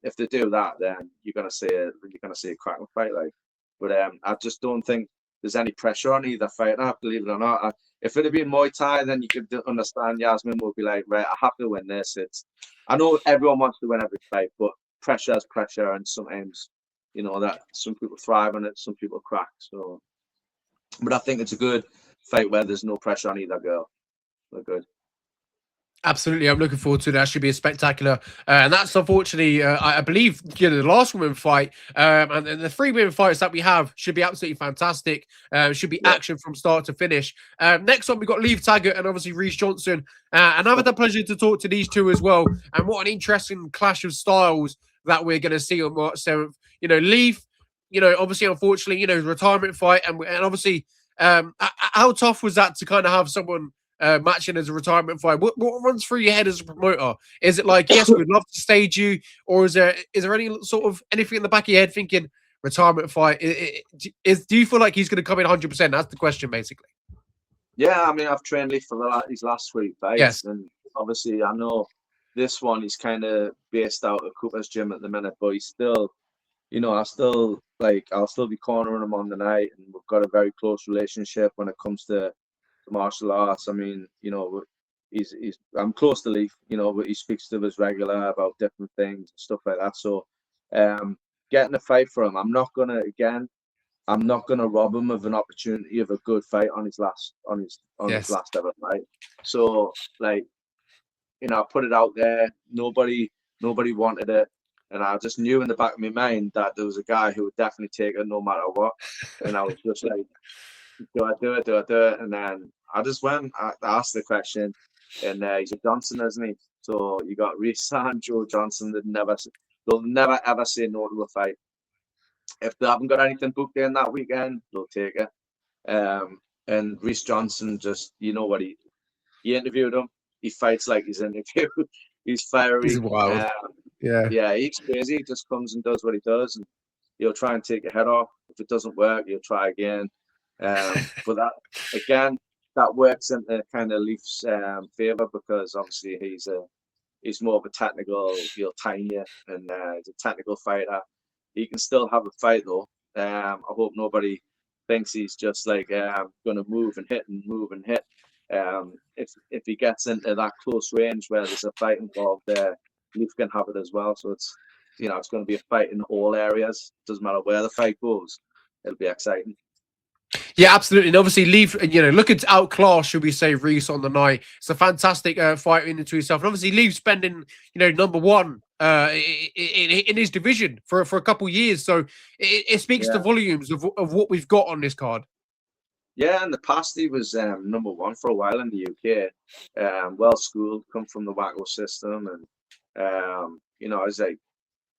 if they do that, then you're gonna see a cracking fight. Like, but I just don't think there's any pressure on either fighter. Believe it or not, if it had been Muay Thai, then you could understand Yasmin would be like, right, I have to win this. I know everyone wants to win every fight, but pressure is pressure, and sometimes that some people thrive on it, some people crack. So. But I think it's a good fight where there's no pressure on either girl. They're good. Absolutely, I'm looking forward to it. That should be a spectacular, and that's unfortunately, I believe, the last women fight, and the three women fights that we have should be absolutely fantastic. Should be Yeah. action from start to finish. Next up, we got Leaf Taggart and obviously Reece Johnson, and I've had the pleasure to talk to these two as well. And what an interesting clash of styles that we're going to see on March 7th. Leaf, obviously, unfortunately, retirement fight, and obviously, how tough was that to kind of have someone matching as a retirement fight? What runs through your head as a promoter? Is it like, yes, we'd love to stage you, or is there any sort of anything in the back of your head thinking retirement fight? Do you feel like he's going to come in 100%? That's the question, basically. Yeah, I mean, I've trained Lee for these last three fights, Yes. and obviously, I know this one he's kind of based out of Cooper's gym at the minute, but he's still, I'll still be cornering him on the night, and we've got a very close relationship when it comes to martial arts. I mean, he's I'm close to Leaf, but he speaks to us regular about different things and stuff like that. So, getting a fight for him, I'm not gonna rob him of an opportunity of a good fight on his last Yes. ever fight. So, like, I put it out there. Nobody wanted it, and I just knew in the back of my mind that there was a guy who would definitely take it no matter what. And I was just like, do I do it? Do I do it? And then I just went. I asked the question, and he's a Johnson, isn't he? So you got Reece and Joe Johnson. They'll never ever say no to a fight. If they haven't got anything booked in that weekend, they'll take it. And Reece Johnson, just what he interviewed him. He fights like he's interviewed. He's This is fiery. wild. Yeah. Yeah, he's crazy. He just comes and does what he does, and he'll try and take your head off. If it doesn't work, he'll try again. But that works into kind of Leaf's favor because obviously he's more of a technical, he'll time you, and he's a technical fighter. He can still have a fight though. I hope nobody thinks he's just like going to move and hit and move and hit. If he gets into that close range where there's a fight involved, Leaf can have it as well. So it's going to be a fight in all areas. Doesn't matter where the fight goes. It'll be exciting. Yeah, absolutely. And obviously, Leaf, looking to outclass, should we say, Reece on the night. It's a fantastic fight into himself. And obviously, Leaf spending, number one in his division for a couple of years. So it speaks to volumes of what we've got on this card. Yeah, in the past, he was number one for a while in the UK. Well schooled, come from the WACO system. And, I was like,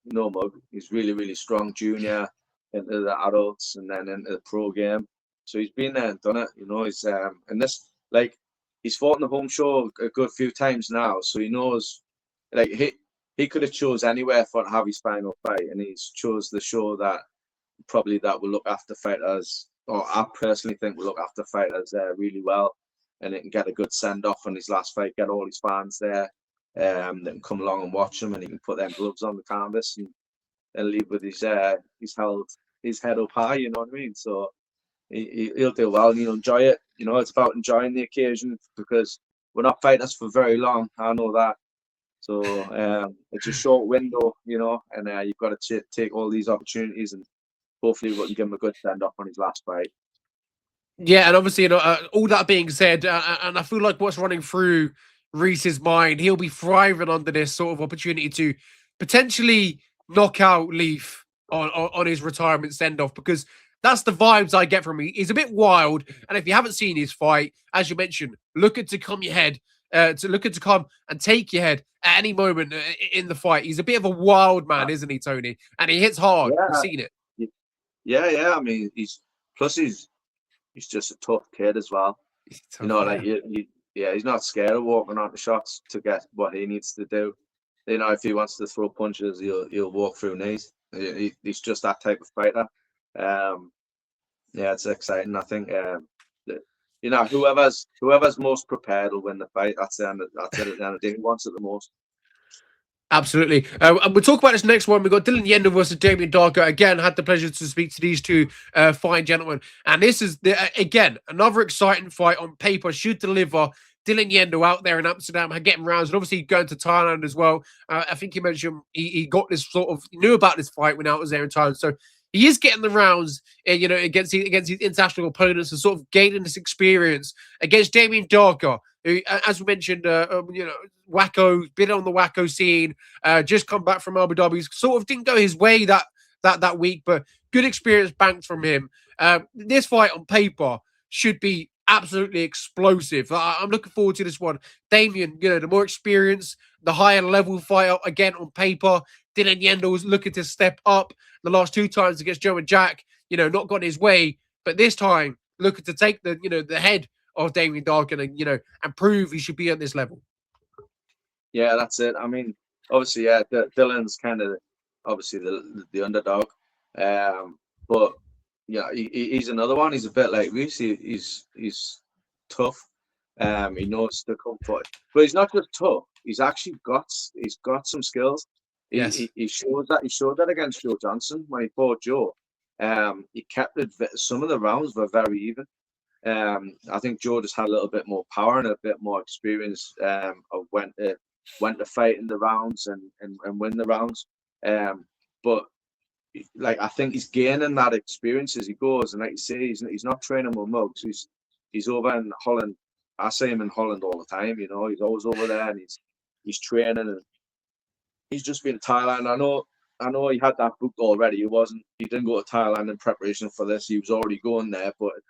no mug. He's really, really strong junior into the adults and then into the pro game. So he's been there and done it. He's and this like he's fought in the home show a good few times now, so he knows like he could have chose anywhere for to have his final fight, and he's chose the show that probably that will look after fighters, or I personally think will look after fighters really well, and it can get a good send off on his last fight, get all his fans there, that can come along and watch him, and he can put them gloves on the canvas and leave with his held his head up high. You know what I mean? So he'll do well, and he'll enjoy it. It's about enjoying the occasion because we're not fighters for very long. I know that. So it's a short window, and you've got to take all these opportunities, and hopefully we can give him a good send off on his last fight. Yeah, and obviously, all that being said, and I feel like what's running through Reese's mind, he'll be thriving under this sort of opportunity to potentially knock out Leaf on his retirement send off, because that's the vibes I get from him. He's a bit wild, and if you haven't seen his fight, as you mentioned, looking to come your head, to come and take your head at any moment in the fight. He's a bit of a wild man, isn't he, Tony? And he hits hard. Yeah, We've seen it. yeah. I mean, he's just a tough kid as well. He's tough, He's not scared of walking on the shots to get what he needs to do. If he wants to throw punches, he'll walk through knees. He's just that type of fighter. Yeah, it's exciting. I think whoever's most prepared will win the fight. That's it. That's it. At the end of the day, who wants it the most? Absolutely. And we'll talk about this next one. We've got Dylan Yendo versus Damien Darko. Again, had the pleasure to speak to these two fine gentlemen. And this is, again, another exciting fight on paper. Should deliver. Dylan Yendo out there in Amsterdam, getting rounds, and obviously going to Thailand as well. I think you mentioned he got this knew about this fight when I was there in Thailand. So he is getting the rounds, against his international opponents and sort of gaining this experience against Damien Darko, who, as we mentioned, wacko, been on the wacko scene, just come back from Abu Dhabi. Sort of didn't go his way that week, but good experience banked from him. This fight on paper should be absolutely explosive. I'm looking forward to this one. Damien, the more experience, the higher level fighter, again on paper. Dylan Yendo's looking to step up. The last two times against Joe and Jack, not gone his way, but this time looking to take the head of Damien Darkin and prove he should be at this level. Yeah, that's it. I mean, obviously, yeah, Dylan's kind of obviously the underdog, but yeah, he's another one. He's a bit like Reese. He's tough. He knows to come for it, but he's not just tough. He's got some skills. Yes. He showed that against Joe Johnson when he fought Joe. He kept it. Some of the rounds were very even. I think Joe just had a little bit more power and a bit more experience of when to fight in the rounds and win the rounds. But like I think he's gaining that experience as he goes, and like you say, he's not training with mugs. He's over in Holland. I see him in Holland all the time. He's always over there, and he's training, and he's just been to Thailand. I know he had that booked already. He didn't go to Thailand in preparation for this. He was already going there, but it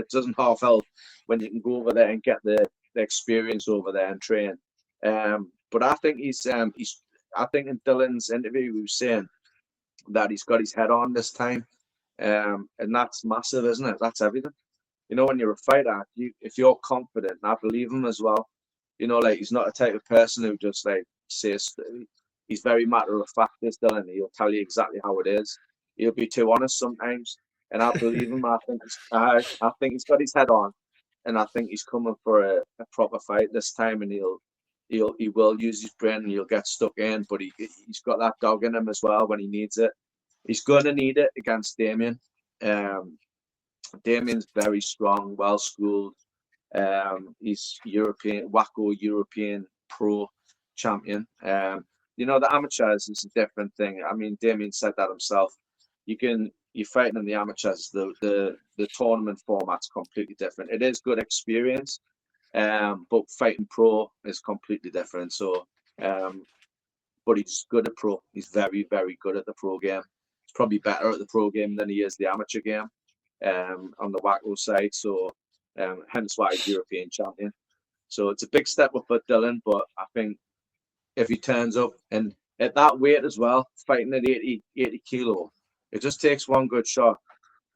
doesn't half help when you can go over there and get the experience over there and train. But I think I think in Dylan's interview he was saying that he's got his head on this time. And that's massive, isn't it? That's everything. When you're a fighter, if you're confident, and I believe him as well, like he's not a type of person who just like says. He's very matter of fact, this Dylan. He'll tell you exactly how it is. He'll be too honest sometimes, and I believe him. I think he's got his head on, and I think he's coming for a proper fight this time, and he will use his brain, and he'll get stuck in. But he's got that dog in him as well when he needs it. He's gonna need it against Damien. Damien's very strong, well schooled. He's wacko European pro champion. The amateurs is a different thing. I mean, Damien said that himself. You're fighting in the amateurs. The tournament format's completely different. It is good experience, but fighting pro is completely different. So, but he's good at pro. He's very, very good at the pro game. He's probably better at the pro game than he is the amateur game, on the wacko side. So, hence why he's European champion. So it's a big step up for Dylan, but I think if he turns up, and at that weight as well, fighting at 80 kilo, it just takes one good shot.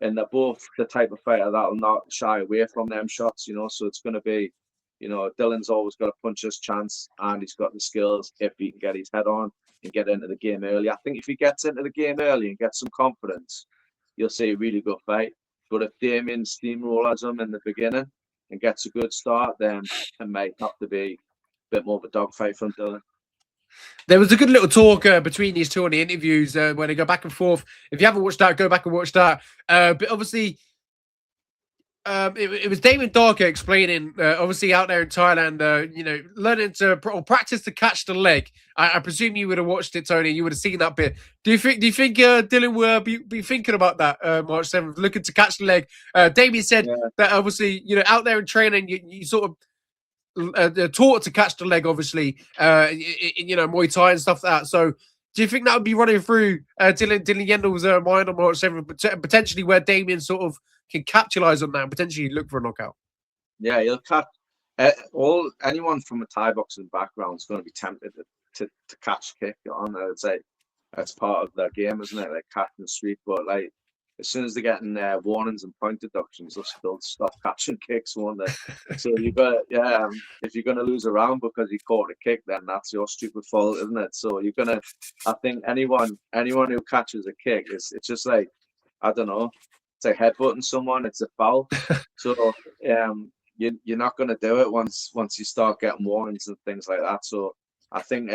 And they're both the type of fighter that'll not shy away from them shots, So it's going to be, Dylan's always got a puncher's chance, and he's got the skills if he can get his head on and get into the game early. I think if he gets into the game early and gets some confidence, you'll see a really good fight. But if Damien steamrollers him in the beginning and gets a good start, then it might have to be a bit more of a dogfight from Dylan. There was a good little talk between these two on the interviews where they go back and forth. If you haven't watched that, go back and watch that. But obviously, it was Damon Darker explaining, obviously out there in Thailand, learning to practice to catch the leg. I presume you would have watched it, Tony. You would have seen that bit. Do you think Dylan will be thinking about that March 7th, looking to catch the leg? Damien said that obviously, out there in training, you sort of taught to catch the leg, obviously, Muay Thai and stuff like that. So, do you think that would be running through Dylan Yendel's mind on March 7th, potentially where Damien sort of can capitalize on that and potentially look for a knockout? Yeah, he'll catch anyone from a Thai boxing background is going to be tempted to catch kick on. I'd say that's part of their game, isn't it? Like catching the street, but like as soon as they're getting warnings and point deductions, they'll still stop catching kicks, won't they? So you got if you're gonna lose a round because you caught a kick, then that's your stupid fault, isn't it? So you're gonna, I think anyone who catches a kick, it's just like, I don't know, it's like headbutting someone, it's a foul. So you're not gonna do it once you start getting warnings and things like that. So I think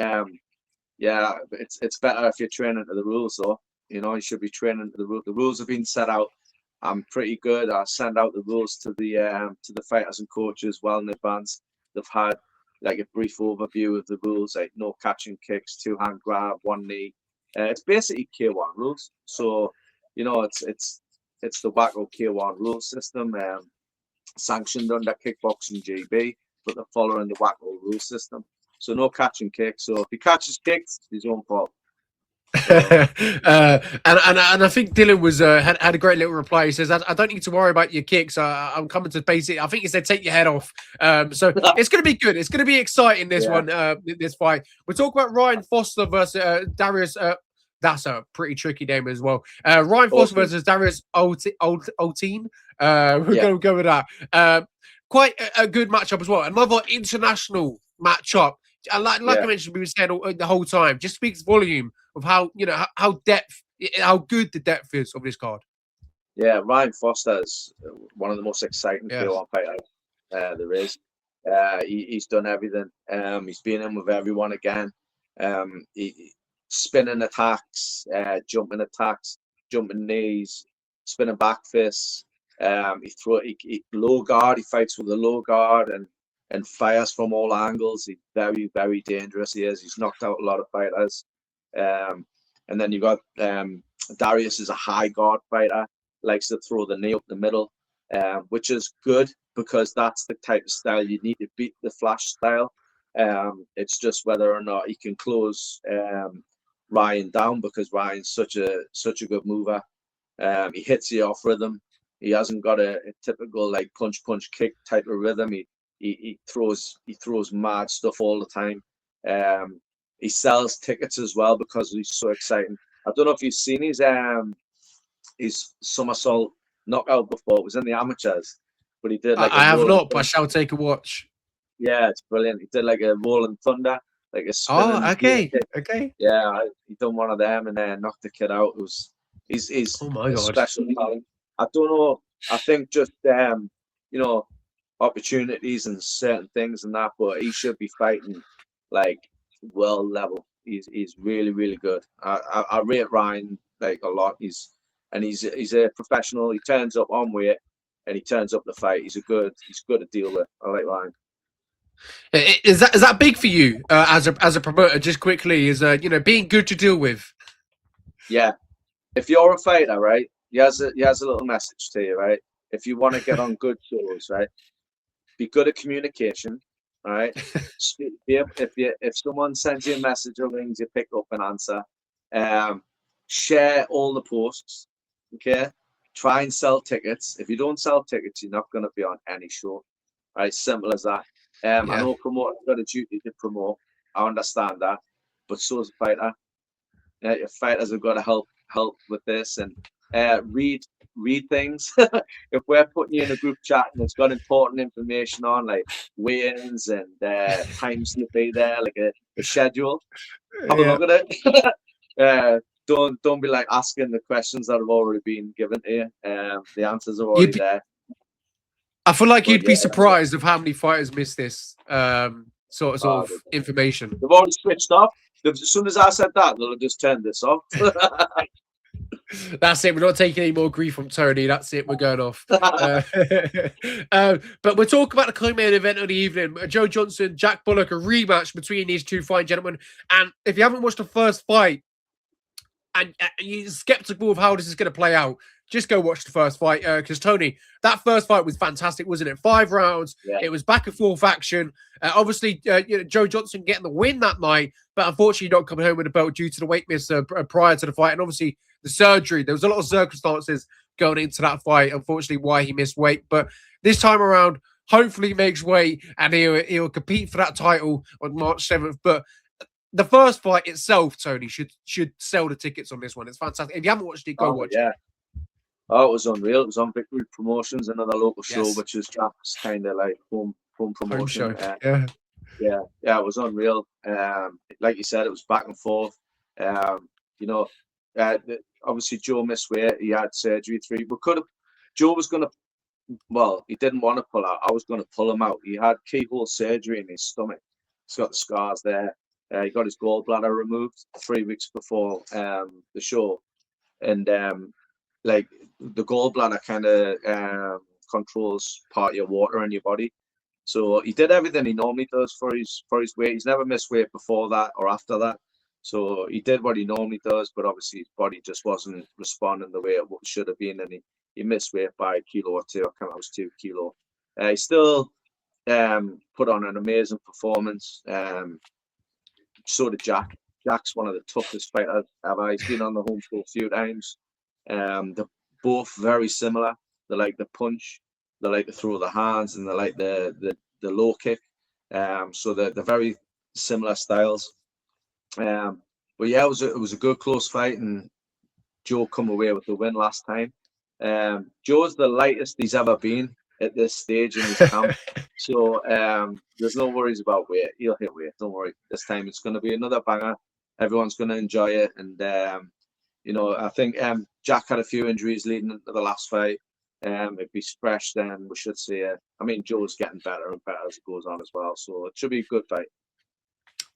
it's better if you're training to the rules though. You should be training to the rules. The rules have been set out. I'm pretty good. I send out the rules to the fighters and coaches well in advance. They've had like a brief overview of the rules, like no catching kicks, 2-hand grab, 1 knee. It's basically K1 rules. So it's the WACO K1 rule system, sanctioned under Kickboxing GB, but they're following the WACO rule system. So no catching kicks. So if he catches kicks, it's his own fault. And I think Dylan was had a great little reply. He says, "I don't need to worry about your kicks. I'm coming to basic. I think he said take your head off. So it's going to be good. It's going to be exciting. This one, this fight. We're talking about Ryan Foster versus Darius. That's a pretty tricky name as well. Ryan Foster versus Darius Olteen. We're going to go with that. Quite a good matchup as well. Another international matchup. And like I mentioned, we were saying the whole time, just speaks volume of how how good the depth is of this card. Yeah, Ryan Foster is one of the most exciting K1 fighters there is. He's done everything. He's been in with everyone again. Spinning attacks, jumping knees, spinning back fists. He low guard. He fights with a low guard and fires from all angles. He's very, very dangerous. He's knocked out a lot of fighters. And then you got Darius is a high guard fighter, likes to throw the knee up the middle, which is good because that's the type of style you need to beat the flash style. It's just whether or not he can close Ryan down, because Ryan's such a good mover. He hits you off rhythm. He hasn't got a typical like punch kick type of rhythm. He throws mad stuff all the time. He sells tickets as well because he's so exciting. I don't know if you've seen his somersault knockout before. It was in the amateurs, but he did like I have not, but I shall take a watch. Yeah, it's brilliant. He did like a rolling thunder, like a spinning. Oh, okay. Yeah, he done one of them and then knocked the kid out. He's oh my God, special talent. I don't know. I think just opportunities and certain things and that, but he should be fighting like world level. He's really, really good. I rate Ryan like a lot. He's a professional. He turns up on weight and he turns up the fight. He's good to deal with. I like Ryan. Is that big for you as a promoter? Just quickly, is being good to deal with? Yeah, if you're a fighter, right? He has a little message to you, right? If you want to get on good shows, right? Be good at communication, right? If someone sends you a message or rings, you pick up and answer. Share all the posts, okay? Try and sell tickets. If you don't sell tickets, you're not going to be on any show, right? Simple as that. I know promoters got a duty to promote. I understand that, but so is a fighter. Your fighters have got to help with this and read things. If we're putting you in a group chat and it's got important information on, like weigh-ins and times to be there, like a schedule, have a Yeah. look at it. Don't be like asking the questions that have already been given to you. The answers are already there. I feel like But you'd be surprised of how many fighters miss this sort of information. They've already switched off. As soon as I said that, they'll have just turned this off. That's it. We're not taking any more grief from Tony. That's it. We're going off. But we're talking about the co-main event of the evening. Joe Johnson, Jack Bullock, a rematch between these two fine gentlemen. And if you haven't watched the first fight and you're skeptical of how this is going to play out, just go watch the first fight. Because, Tony, that first fight was fantastic, wasn't it? 5 rounds. Yeah. It was back and forth action. Obviously, Joe Johnson getting the win that night, but unfortunately not coming home with the belt due to the weight miss prior to the fight. And obviously, the surgery. There was a lot of circumstances going into that fight, unfortunately, why he missed weight. But this time around, hopefully he makes weight and he'll compete for that title on March 7th. But the first fight itself, Tony, should sell the tickets on this one. It's fantastic. If you haven't watched it, go watch it. Oh, it was unreal. It was on Victory Promotions, another local show, which is Jack's kind of like home promotion. Yeah, it was unreal. Like you said, it was back and forth. Obviously Joe missed weight. He had surgery 3. Joe was going to, well, he didn't want to pull out. I was going to pull him out. He had keyhole surgery in his stomach. He's got the scars there. He got his gallbladder removed 3 weeks before the show. And like the gallbladder kind of controls part of your water in your body. So he did everything he normally does for his weight. He's never missed weight before that or after that. So he did what he normally does, but obviously his body just wasn't responding the way it should have been, and he missed weight by 1 kilo or 2. I can't remember, it was 2 kilo. He still put on an amazing performance. So did Jack. Jack's one of the toughest fighters ever. He's been on the home show a few times. They're both very similar. They like the punch, they like to throw the hands, and they like the low kick. So they're very similar styles. But yeah, it was a good close fight, and Joe come away with the win last time. Joe's the lightest he's ever been at this stage in his camp, so there's no worries about weight. He'll hit weight. Don't worry. This time it's going to be another banger. Everyone's going to enjoy it, and I think Jack had a few injuries leading into the last fight. If he's fresh, then we should see it. I mean, Joe's getting better and better as it goes on as well, so it should be a good fight.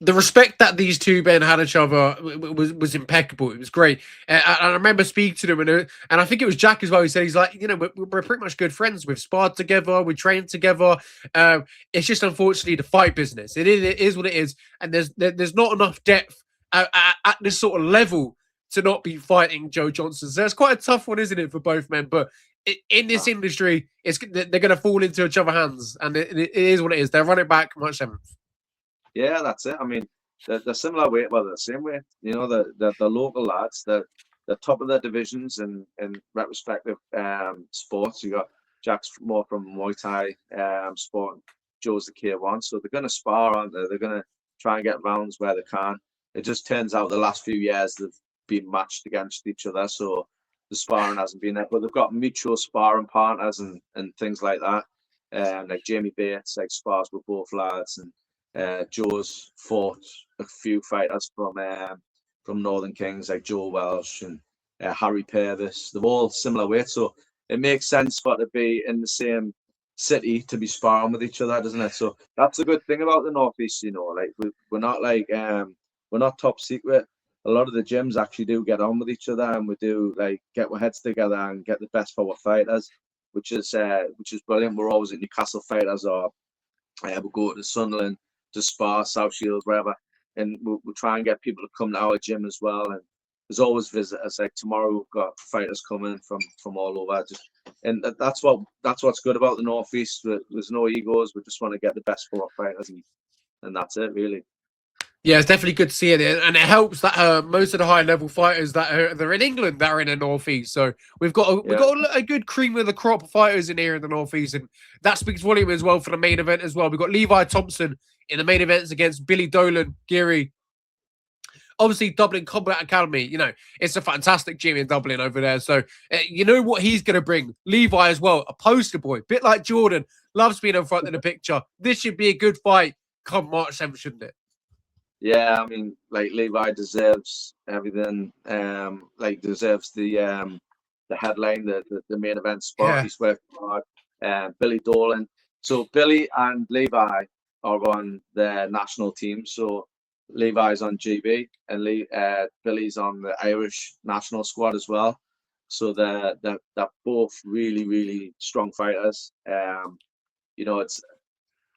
The respect that these two men had each other was impeccable. It was great. And I remember speaking to them, and I think it was Jack as well. He said, he's like, we're pretty much good friends. We've sparred together. We trained together. It's just, unfortunately, the fight business. It is what it is. And there's not enough depth at this sort of level to not be fighting Joe Johnson. So it's quite a tough one, isn't it, for both men? But in this industry, they're going to fall into each other's hands. And it is what it is. They're running back March 7th. Yeah, that's it. I mean, they're similar weight, well, they're the same weight. The local lads, they're top of their divisions in respective sports. You got Jack's more from Muay Thai sport, Joe's the K1. So they're going to spar, aren't they? They're going to try and get rounds where they can. It just turns out the last few years they've been matched against each other, so the sparring hasn't been there. But they've got mutual sparring partners and things like that. Like Jamie Bates, like spars with both lads, and Joe's fought a few fighters from Northern Kings like Joe Welsh and Harry Purvis. They're all similar weight, so it makes sense for it to be in the same city to be sparring with each other, doesn't it? So that's a good thing about the Northeast. Like we're not like we're not top secret. A lot of the gyms actually do get on with each other, and we do like get our heads together and get the best for our fighters, which is brilliant. We're always at Newcastle Fighters, or we'll go to Sunderland to spar, South Shields, wherever, and we'll try and get people to come to our gym as well. And there's always visitors. Like tomorrow, we've got fighters coming from all over. And that's what's good about the Northeast. There's no egos. We just want to get the best for our fighters, and that's it, really. Yeah, it's definitely good to see it, and it helps that most of the high level fighters they're in England that are in the Northeast. So we've got a good cream of the crop of fighters in here in the Northeast, and that speaks volume as well for the main event as well. We've got Levi Thompson in the main events against Billy Dolan, Geary. obviously Dublin Combat Academy, it's a fantastic gym in Dublin over there. So you know what he's going to bring. Levi as well, a poster boy, bit like Jordan, loves being in front of the picture. This should be a good fight come March 7th, shouldn't it? Yeah, I mean, like Levi deserves everything. Deserves the headline, the main event spot. Yeah. He's worked hard. Billy Dolan. So Billy and Levi are on the national team. So Levi's on GB and Billy's on the Irish national squad as well. So they're both really, really strong fighters. It's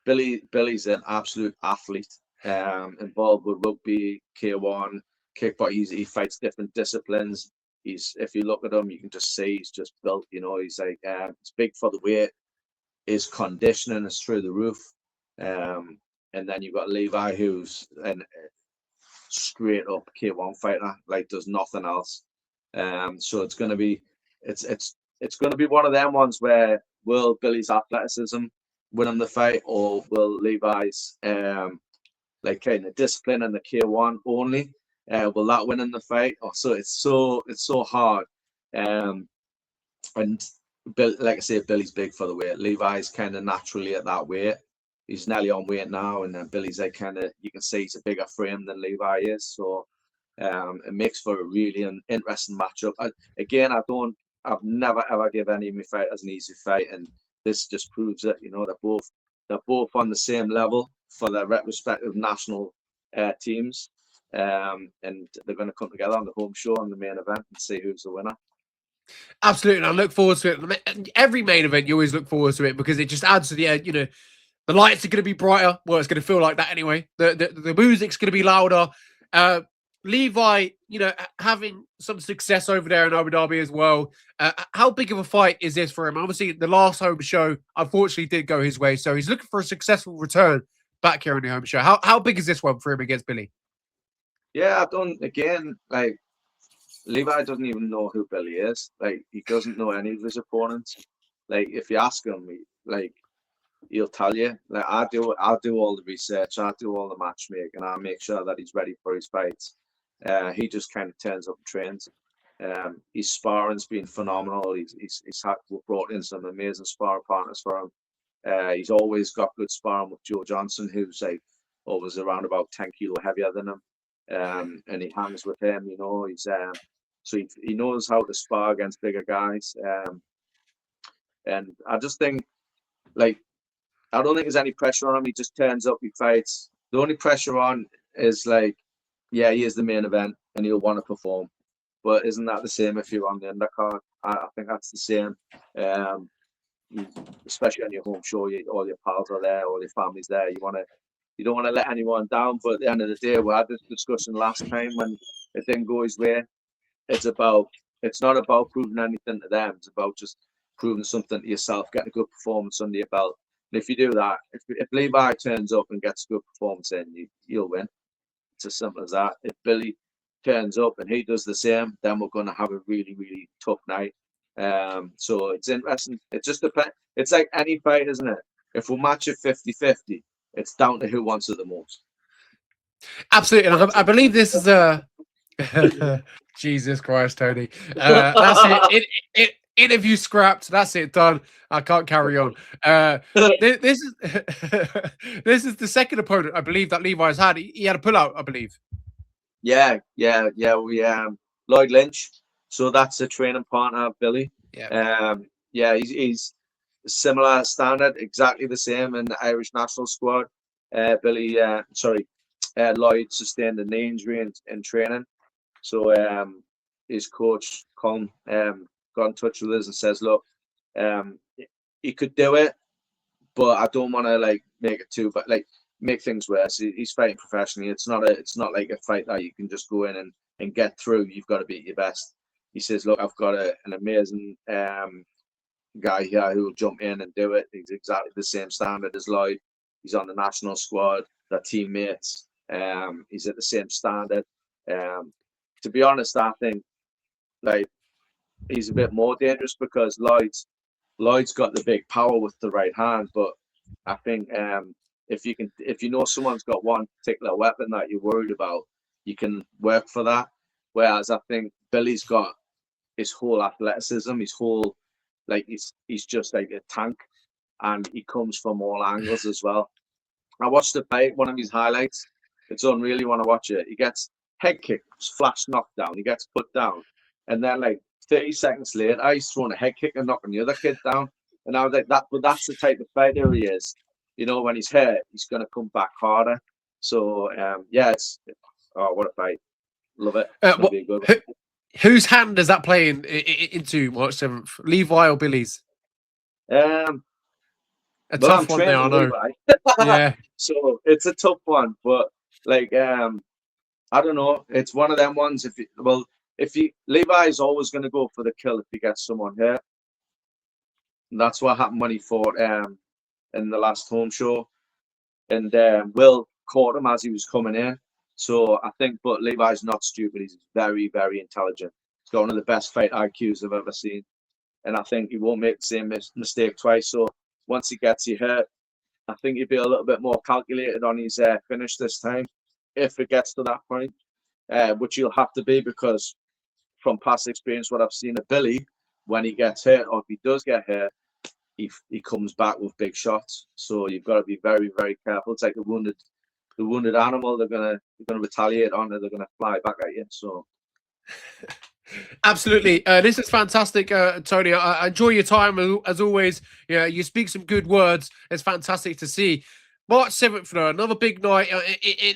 Billy's an absolute athlete, involved with rugby, K1, kickboxing. He fights different disciplines. If you look at him, you can just see he's just built. He's like he's big for the weight. His conditioning is through the roof. And then you've got Levi, who's an straight up K1 fighter, like does nothing else. So it's gonna be one of them ones where will Billy's athleticism win him the fight, or will Levi's kind of discipline and the K1 only will that win him the fight? So it's so hard. And Bill, like I say, Billy's big for the weight. Levi's kind of naturally at that weight. He's nearly on weight now, and then Billy's like you can see he's a bigger frame than Levi is. So it makes for a really interesting matchup. I've never ever give any of my fighters an easy fight, and this just proves it. They're both on the same level for their respective national teams, and they're going to come together on the home show on the main event and see who's the winner. Absolutely, and I look forward to it. Every main event, you always look forward to it because it just adds to the the lights are going to be brighter. Well, it's going to feel like that anyway. The music's going to be louder. Levi, having some success over there in Abu Dhabi as well. How big of a fight is this for him? Obviously, the last home show, unfortunately, did go his way. So he's looking for a successful return back here on the home show. How big is this one for him against Billy? Yeah, like Levi doesn't even know who Billy is. Like he doesn't know any of his opponents. Like if you ask him, he'll tell you. Like I do all the research, I do all the matchmaking, I make sure that he's ready for his fights. He just kind of turns up and trains. His sparring's been phenomenal. We've brought in some amazing sparring partners for him. He's always got good sparring with Joe Johnson, who's like always around about 10 kilo heavier than him. And he hangs with him. So he knows how to spar against bigger guys. And I just think, like, I don't think there's any pressure on him. He just turns up, he fights. The only pressure on is like, yeah, he is the main event and he'll want to perform. But isn't that the same if you're on the undercard? I think that's the same. Especially on your home show, all your pals are there, all your family's there. You don't want to let anyone down. But at the end of the day, we had this discussion last time when it didn't go his way. It's not about proving anything to them. It's about just proving something to yourself, getting a good performance under your belt. And if you do that, if Levi turns up and gets a good performance in, you'll win. It's as simple as that. If Billy turns up and he does the same, then we're going to have a really, really tough night. So it's interesting. It just depends. It's like any fight, isn't it? If we match it 50-50, it's down to who wants it the most. Absolutely. And I believe this is a... Jesus Christ, Tony. That's it. Interview scrapped. That's it. Done. I can't carry on. This is this is the second opponent I believe that Levi's had. He had a pullout, I believe. Yeah. We Lloyd Lynch. So that's a training partner of Billy. Yeah. He's similar standard, exactly the same in the Irish national squad. Lloyd sustained a knee injury in training. So his coach got in touch with us and says, look, he could do it, but I don't want to make it too, but make things worse. He's fighting professionally. It's not like a fight that you can just go in and get through. You've got to be at your best. He says, look, I've got an amazing guy here who will jump in and do it. He's exactly the same standard as Lloyd. He's on the national squad. They're teammates. He's at the same standard. To be honest, I think he's a bit more dangerous because Lloyd's got the big power with the right hand. But I think if you know someone's got one particular weapon that you're worried about, you can work for that. Whereas I think Billy's got his whole athleticism, his whole he's just like a tank, and he comes from all angles as well. I watched the fight, one of his highlights. It's unreal. You want to watch it. He gets head kick, flash knockdown. He gets put down, and then like 30 seconds later, he's throwing a head kick and knocking the other kid down. And I was like, that. But that's the type of fighter he is. You know, when he's hurt, he's going to come back harder. So yeah, oh, what a fight! Love it. It's going to be a good one. Whose hand does that play into March 7th? Levi or Billy's? A tough one there, I know. Yeah. So it's a tough one, but like I don't know. It's one of them ones. If Levi's always going to go for the kill if he gets someone hurt. And that's what happened when he fought in the last home show, and Will caught him as he was coming in. So I think, but Levi's not stupid. He's very, very intelligent. He's got one of the best fight IQs I've ever seen, and I think he won't make the same mistake twice. So once he gets you hurt, I think he'd be a little bit more calculated on his finish this time, if it gets to that point, which you'll have to be, because from past experience, what I've seen of Billy, when he gets hurt, or if he does get hurt, he comes back with big shots. So you've got to be very, very careful. It's like the wounded animal. They're gonna retaliate on it. They're gonna fly back at you. So. Absolutely. This is fantastic, Tony. I enjoy your time as always. Yeah, you speak some good words. It's fantastic to see. March 7th, though, another big night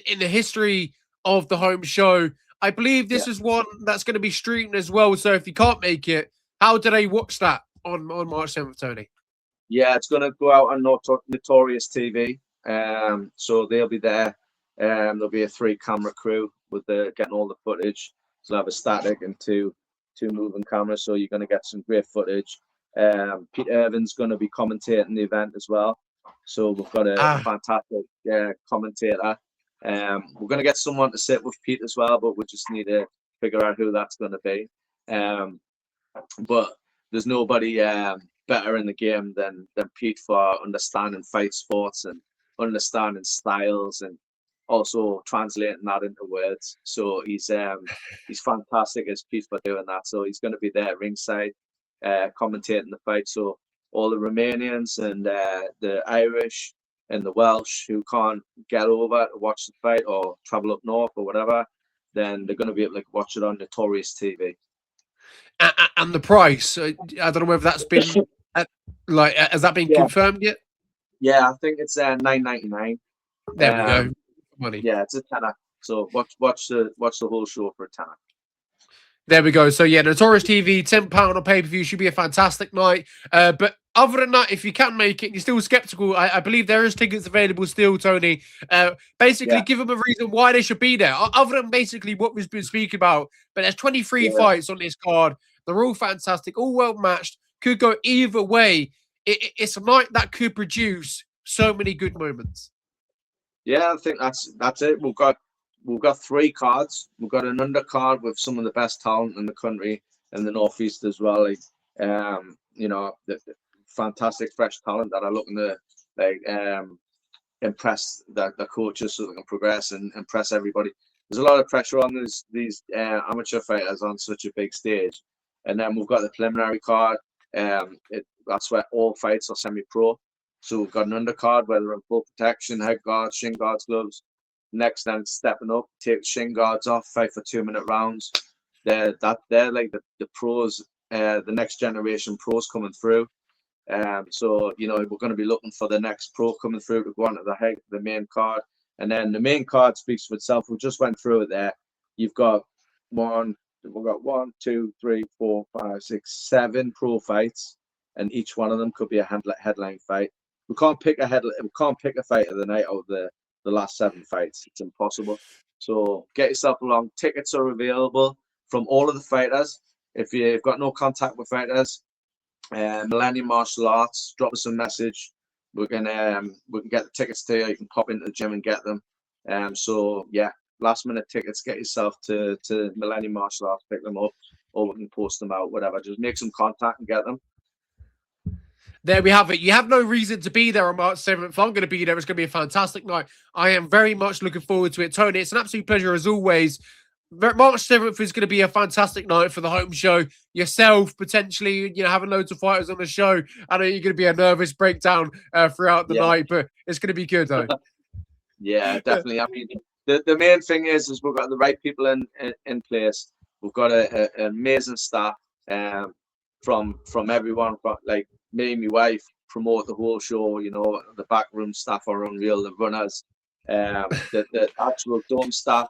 in the history of the home show. I believe this is one that's going to be streamed as well. So if you can't make it, how do they watch that on March 7th, Tony? Yeah, it's going to go out on Notorious TV. So they'll be there. There'll be a 3-camera crew with getting all the footage. So they'll have a static and two moving cameras. So you're going to get some great footage. Pete Irvin's going to be commentating the event as well. So we've got a fantastic commentator. We're going to get someone to sit with Pete as well, but we just need to figure out who that's going to be. But there's nobody better in the game than Pete for understanding fight sports and understanding styles and also translating that into words. So he's fantastic as Pete for doing that. So he's going to be there ringside commentating the fight. So all the Romanians and the Irish and the Welsh who can't get over to watch the fight or travel up north or whatever, then they're going to be able to watch it on Notorious TV. And the price, I don't know whether that's been has that been confirmed yet? Yeah, I think it's $9.99. There we go. Money. Yeah, it's a tenner. So watch the whole show for a tenner. There we go. So yeah, Notorious TV, £10 on pay-per-view should be a fantastic night. But other than that, if you can make it, you're still skeptical. I believe there is tickets available still, Tony. Basically, give them a reason why they should be there. Other than basically what we've been speaking about. But there's 23 fights on this card. They're all fantastic, all well matched. Could go either way. It's a night that could produce so many good moments. Yeah, I think that's it. We've got 3 cards. We've got an undercard with some of the best talent in the country and the Northeast as well. The fantastic fresh talent that are looking to impress the coaches so they can progress and impress everybody. There's a lot of pressure on these amateur fighters on such a big stage. And then we've got the preliminary card. That's where all fights are semi-pro. So we've got an undercard where they're in full protection, head guards, shin guards, gloves. Next, then stepping up, take shin guards off, fight for 2-minute rounds. They're like the pros, the next generation pros coming through. So we're going to be looking for the next pro coming through to go on to the main card, and then the main card speaks for itself. We just went through it there. We've got 1, 2, 3, 4, 5, 6, 7 pro fights, and each one of them could be a headline fight. We can't pick a fight of the night out of the last 7 fights. It's impossible. So get yourself along. Tickets are available from all of the fighters. If you've got no contact with fighters, Millennium Martial Arts, drop us a message. We can get the tickets to you. You can pop into the gym and get them. So yeah, last minute tickets. Get yourself to Millennium Martial Arts, pick them up, or we can post them out. Whatever. Just make some contact and get them. There we have it. You have no reason to be there on March 7th. I'm going to be there. It's going to be a fantastic night. I am very much looking forward to it. Tony, it's an absolute pleasure as always. March 7th is going to be a fantastic night for the home show. Yourself, potentially, having loads of fighters on the show. I know you're going to be a nervous breakdown throughout the Yeah. night, but it's going to be good, though. Yeah, definitely. I mean, the main thing is we've got the right people in place. We've got an amazing staff from everyone, from like me and my wife promote the whole show. The backroom staff are unreal. The runners, the actual dome staff,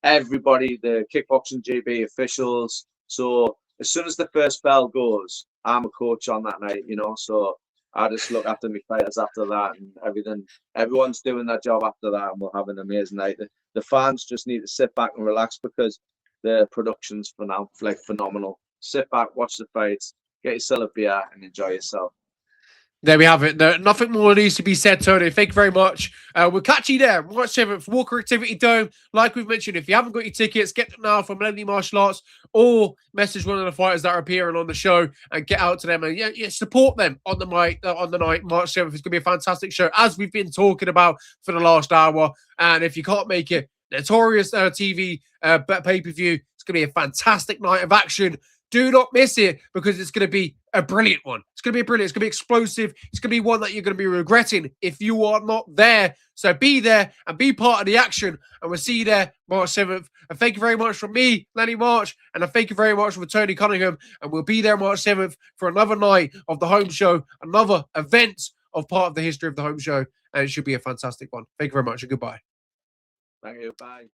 everybody, the kickboxing GB officials. So as soon as the first bell goes, I'm a coach on that night. So I just look after my fighters after that and everything. Everyone's doing their job after that, and we'll have an amazing night. The fans just need to sit back and relax because the production's phenomenal. Sit back, watch the fights, get yourself a beer, and enjoy yourself. There we have it. Nothing more needs to be said, Tony. Thank you very much. We'll catch you there. March 7th, Walker Activity Dome. Like we've mentioned, if you haven't got your tickets, get them now from Lenny Martial Arts or message one of the fighters that are appearing on the show and get out to them and support them on the night. March 7th. It's going to be a fantastic show, as we've been talking about for the last hour. And if you can't make it, Notorious TV pay-per-view. It's going to be a fantastic night of action. Do not miss it because it's going to be a brilliant one. It's going to be brilliant. It's going to be explosive. It's going to be one that you're going to be regretting if you are not there. So be there and be part of the action. And we'll see you there March 7th. And thank you very much from me, Lenny March. And I thank you very much for Tony Cunningham. And we'll be there March 7th for another night of the home show, another event of part of the history of the home show. And it should be a fantastic one. Thank you very much and goodbye. Thank you. Bye.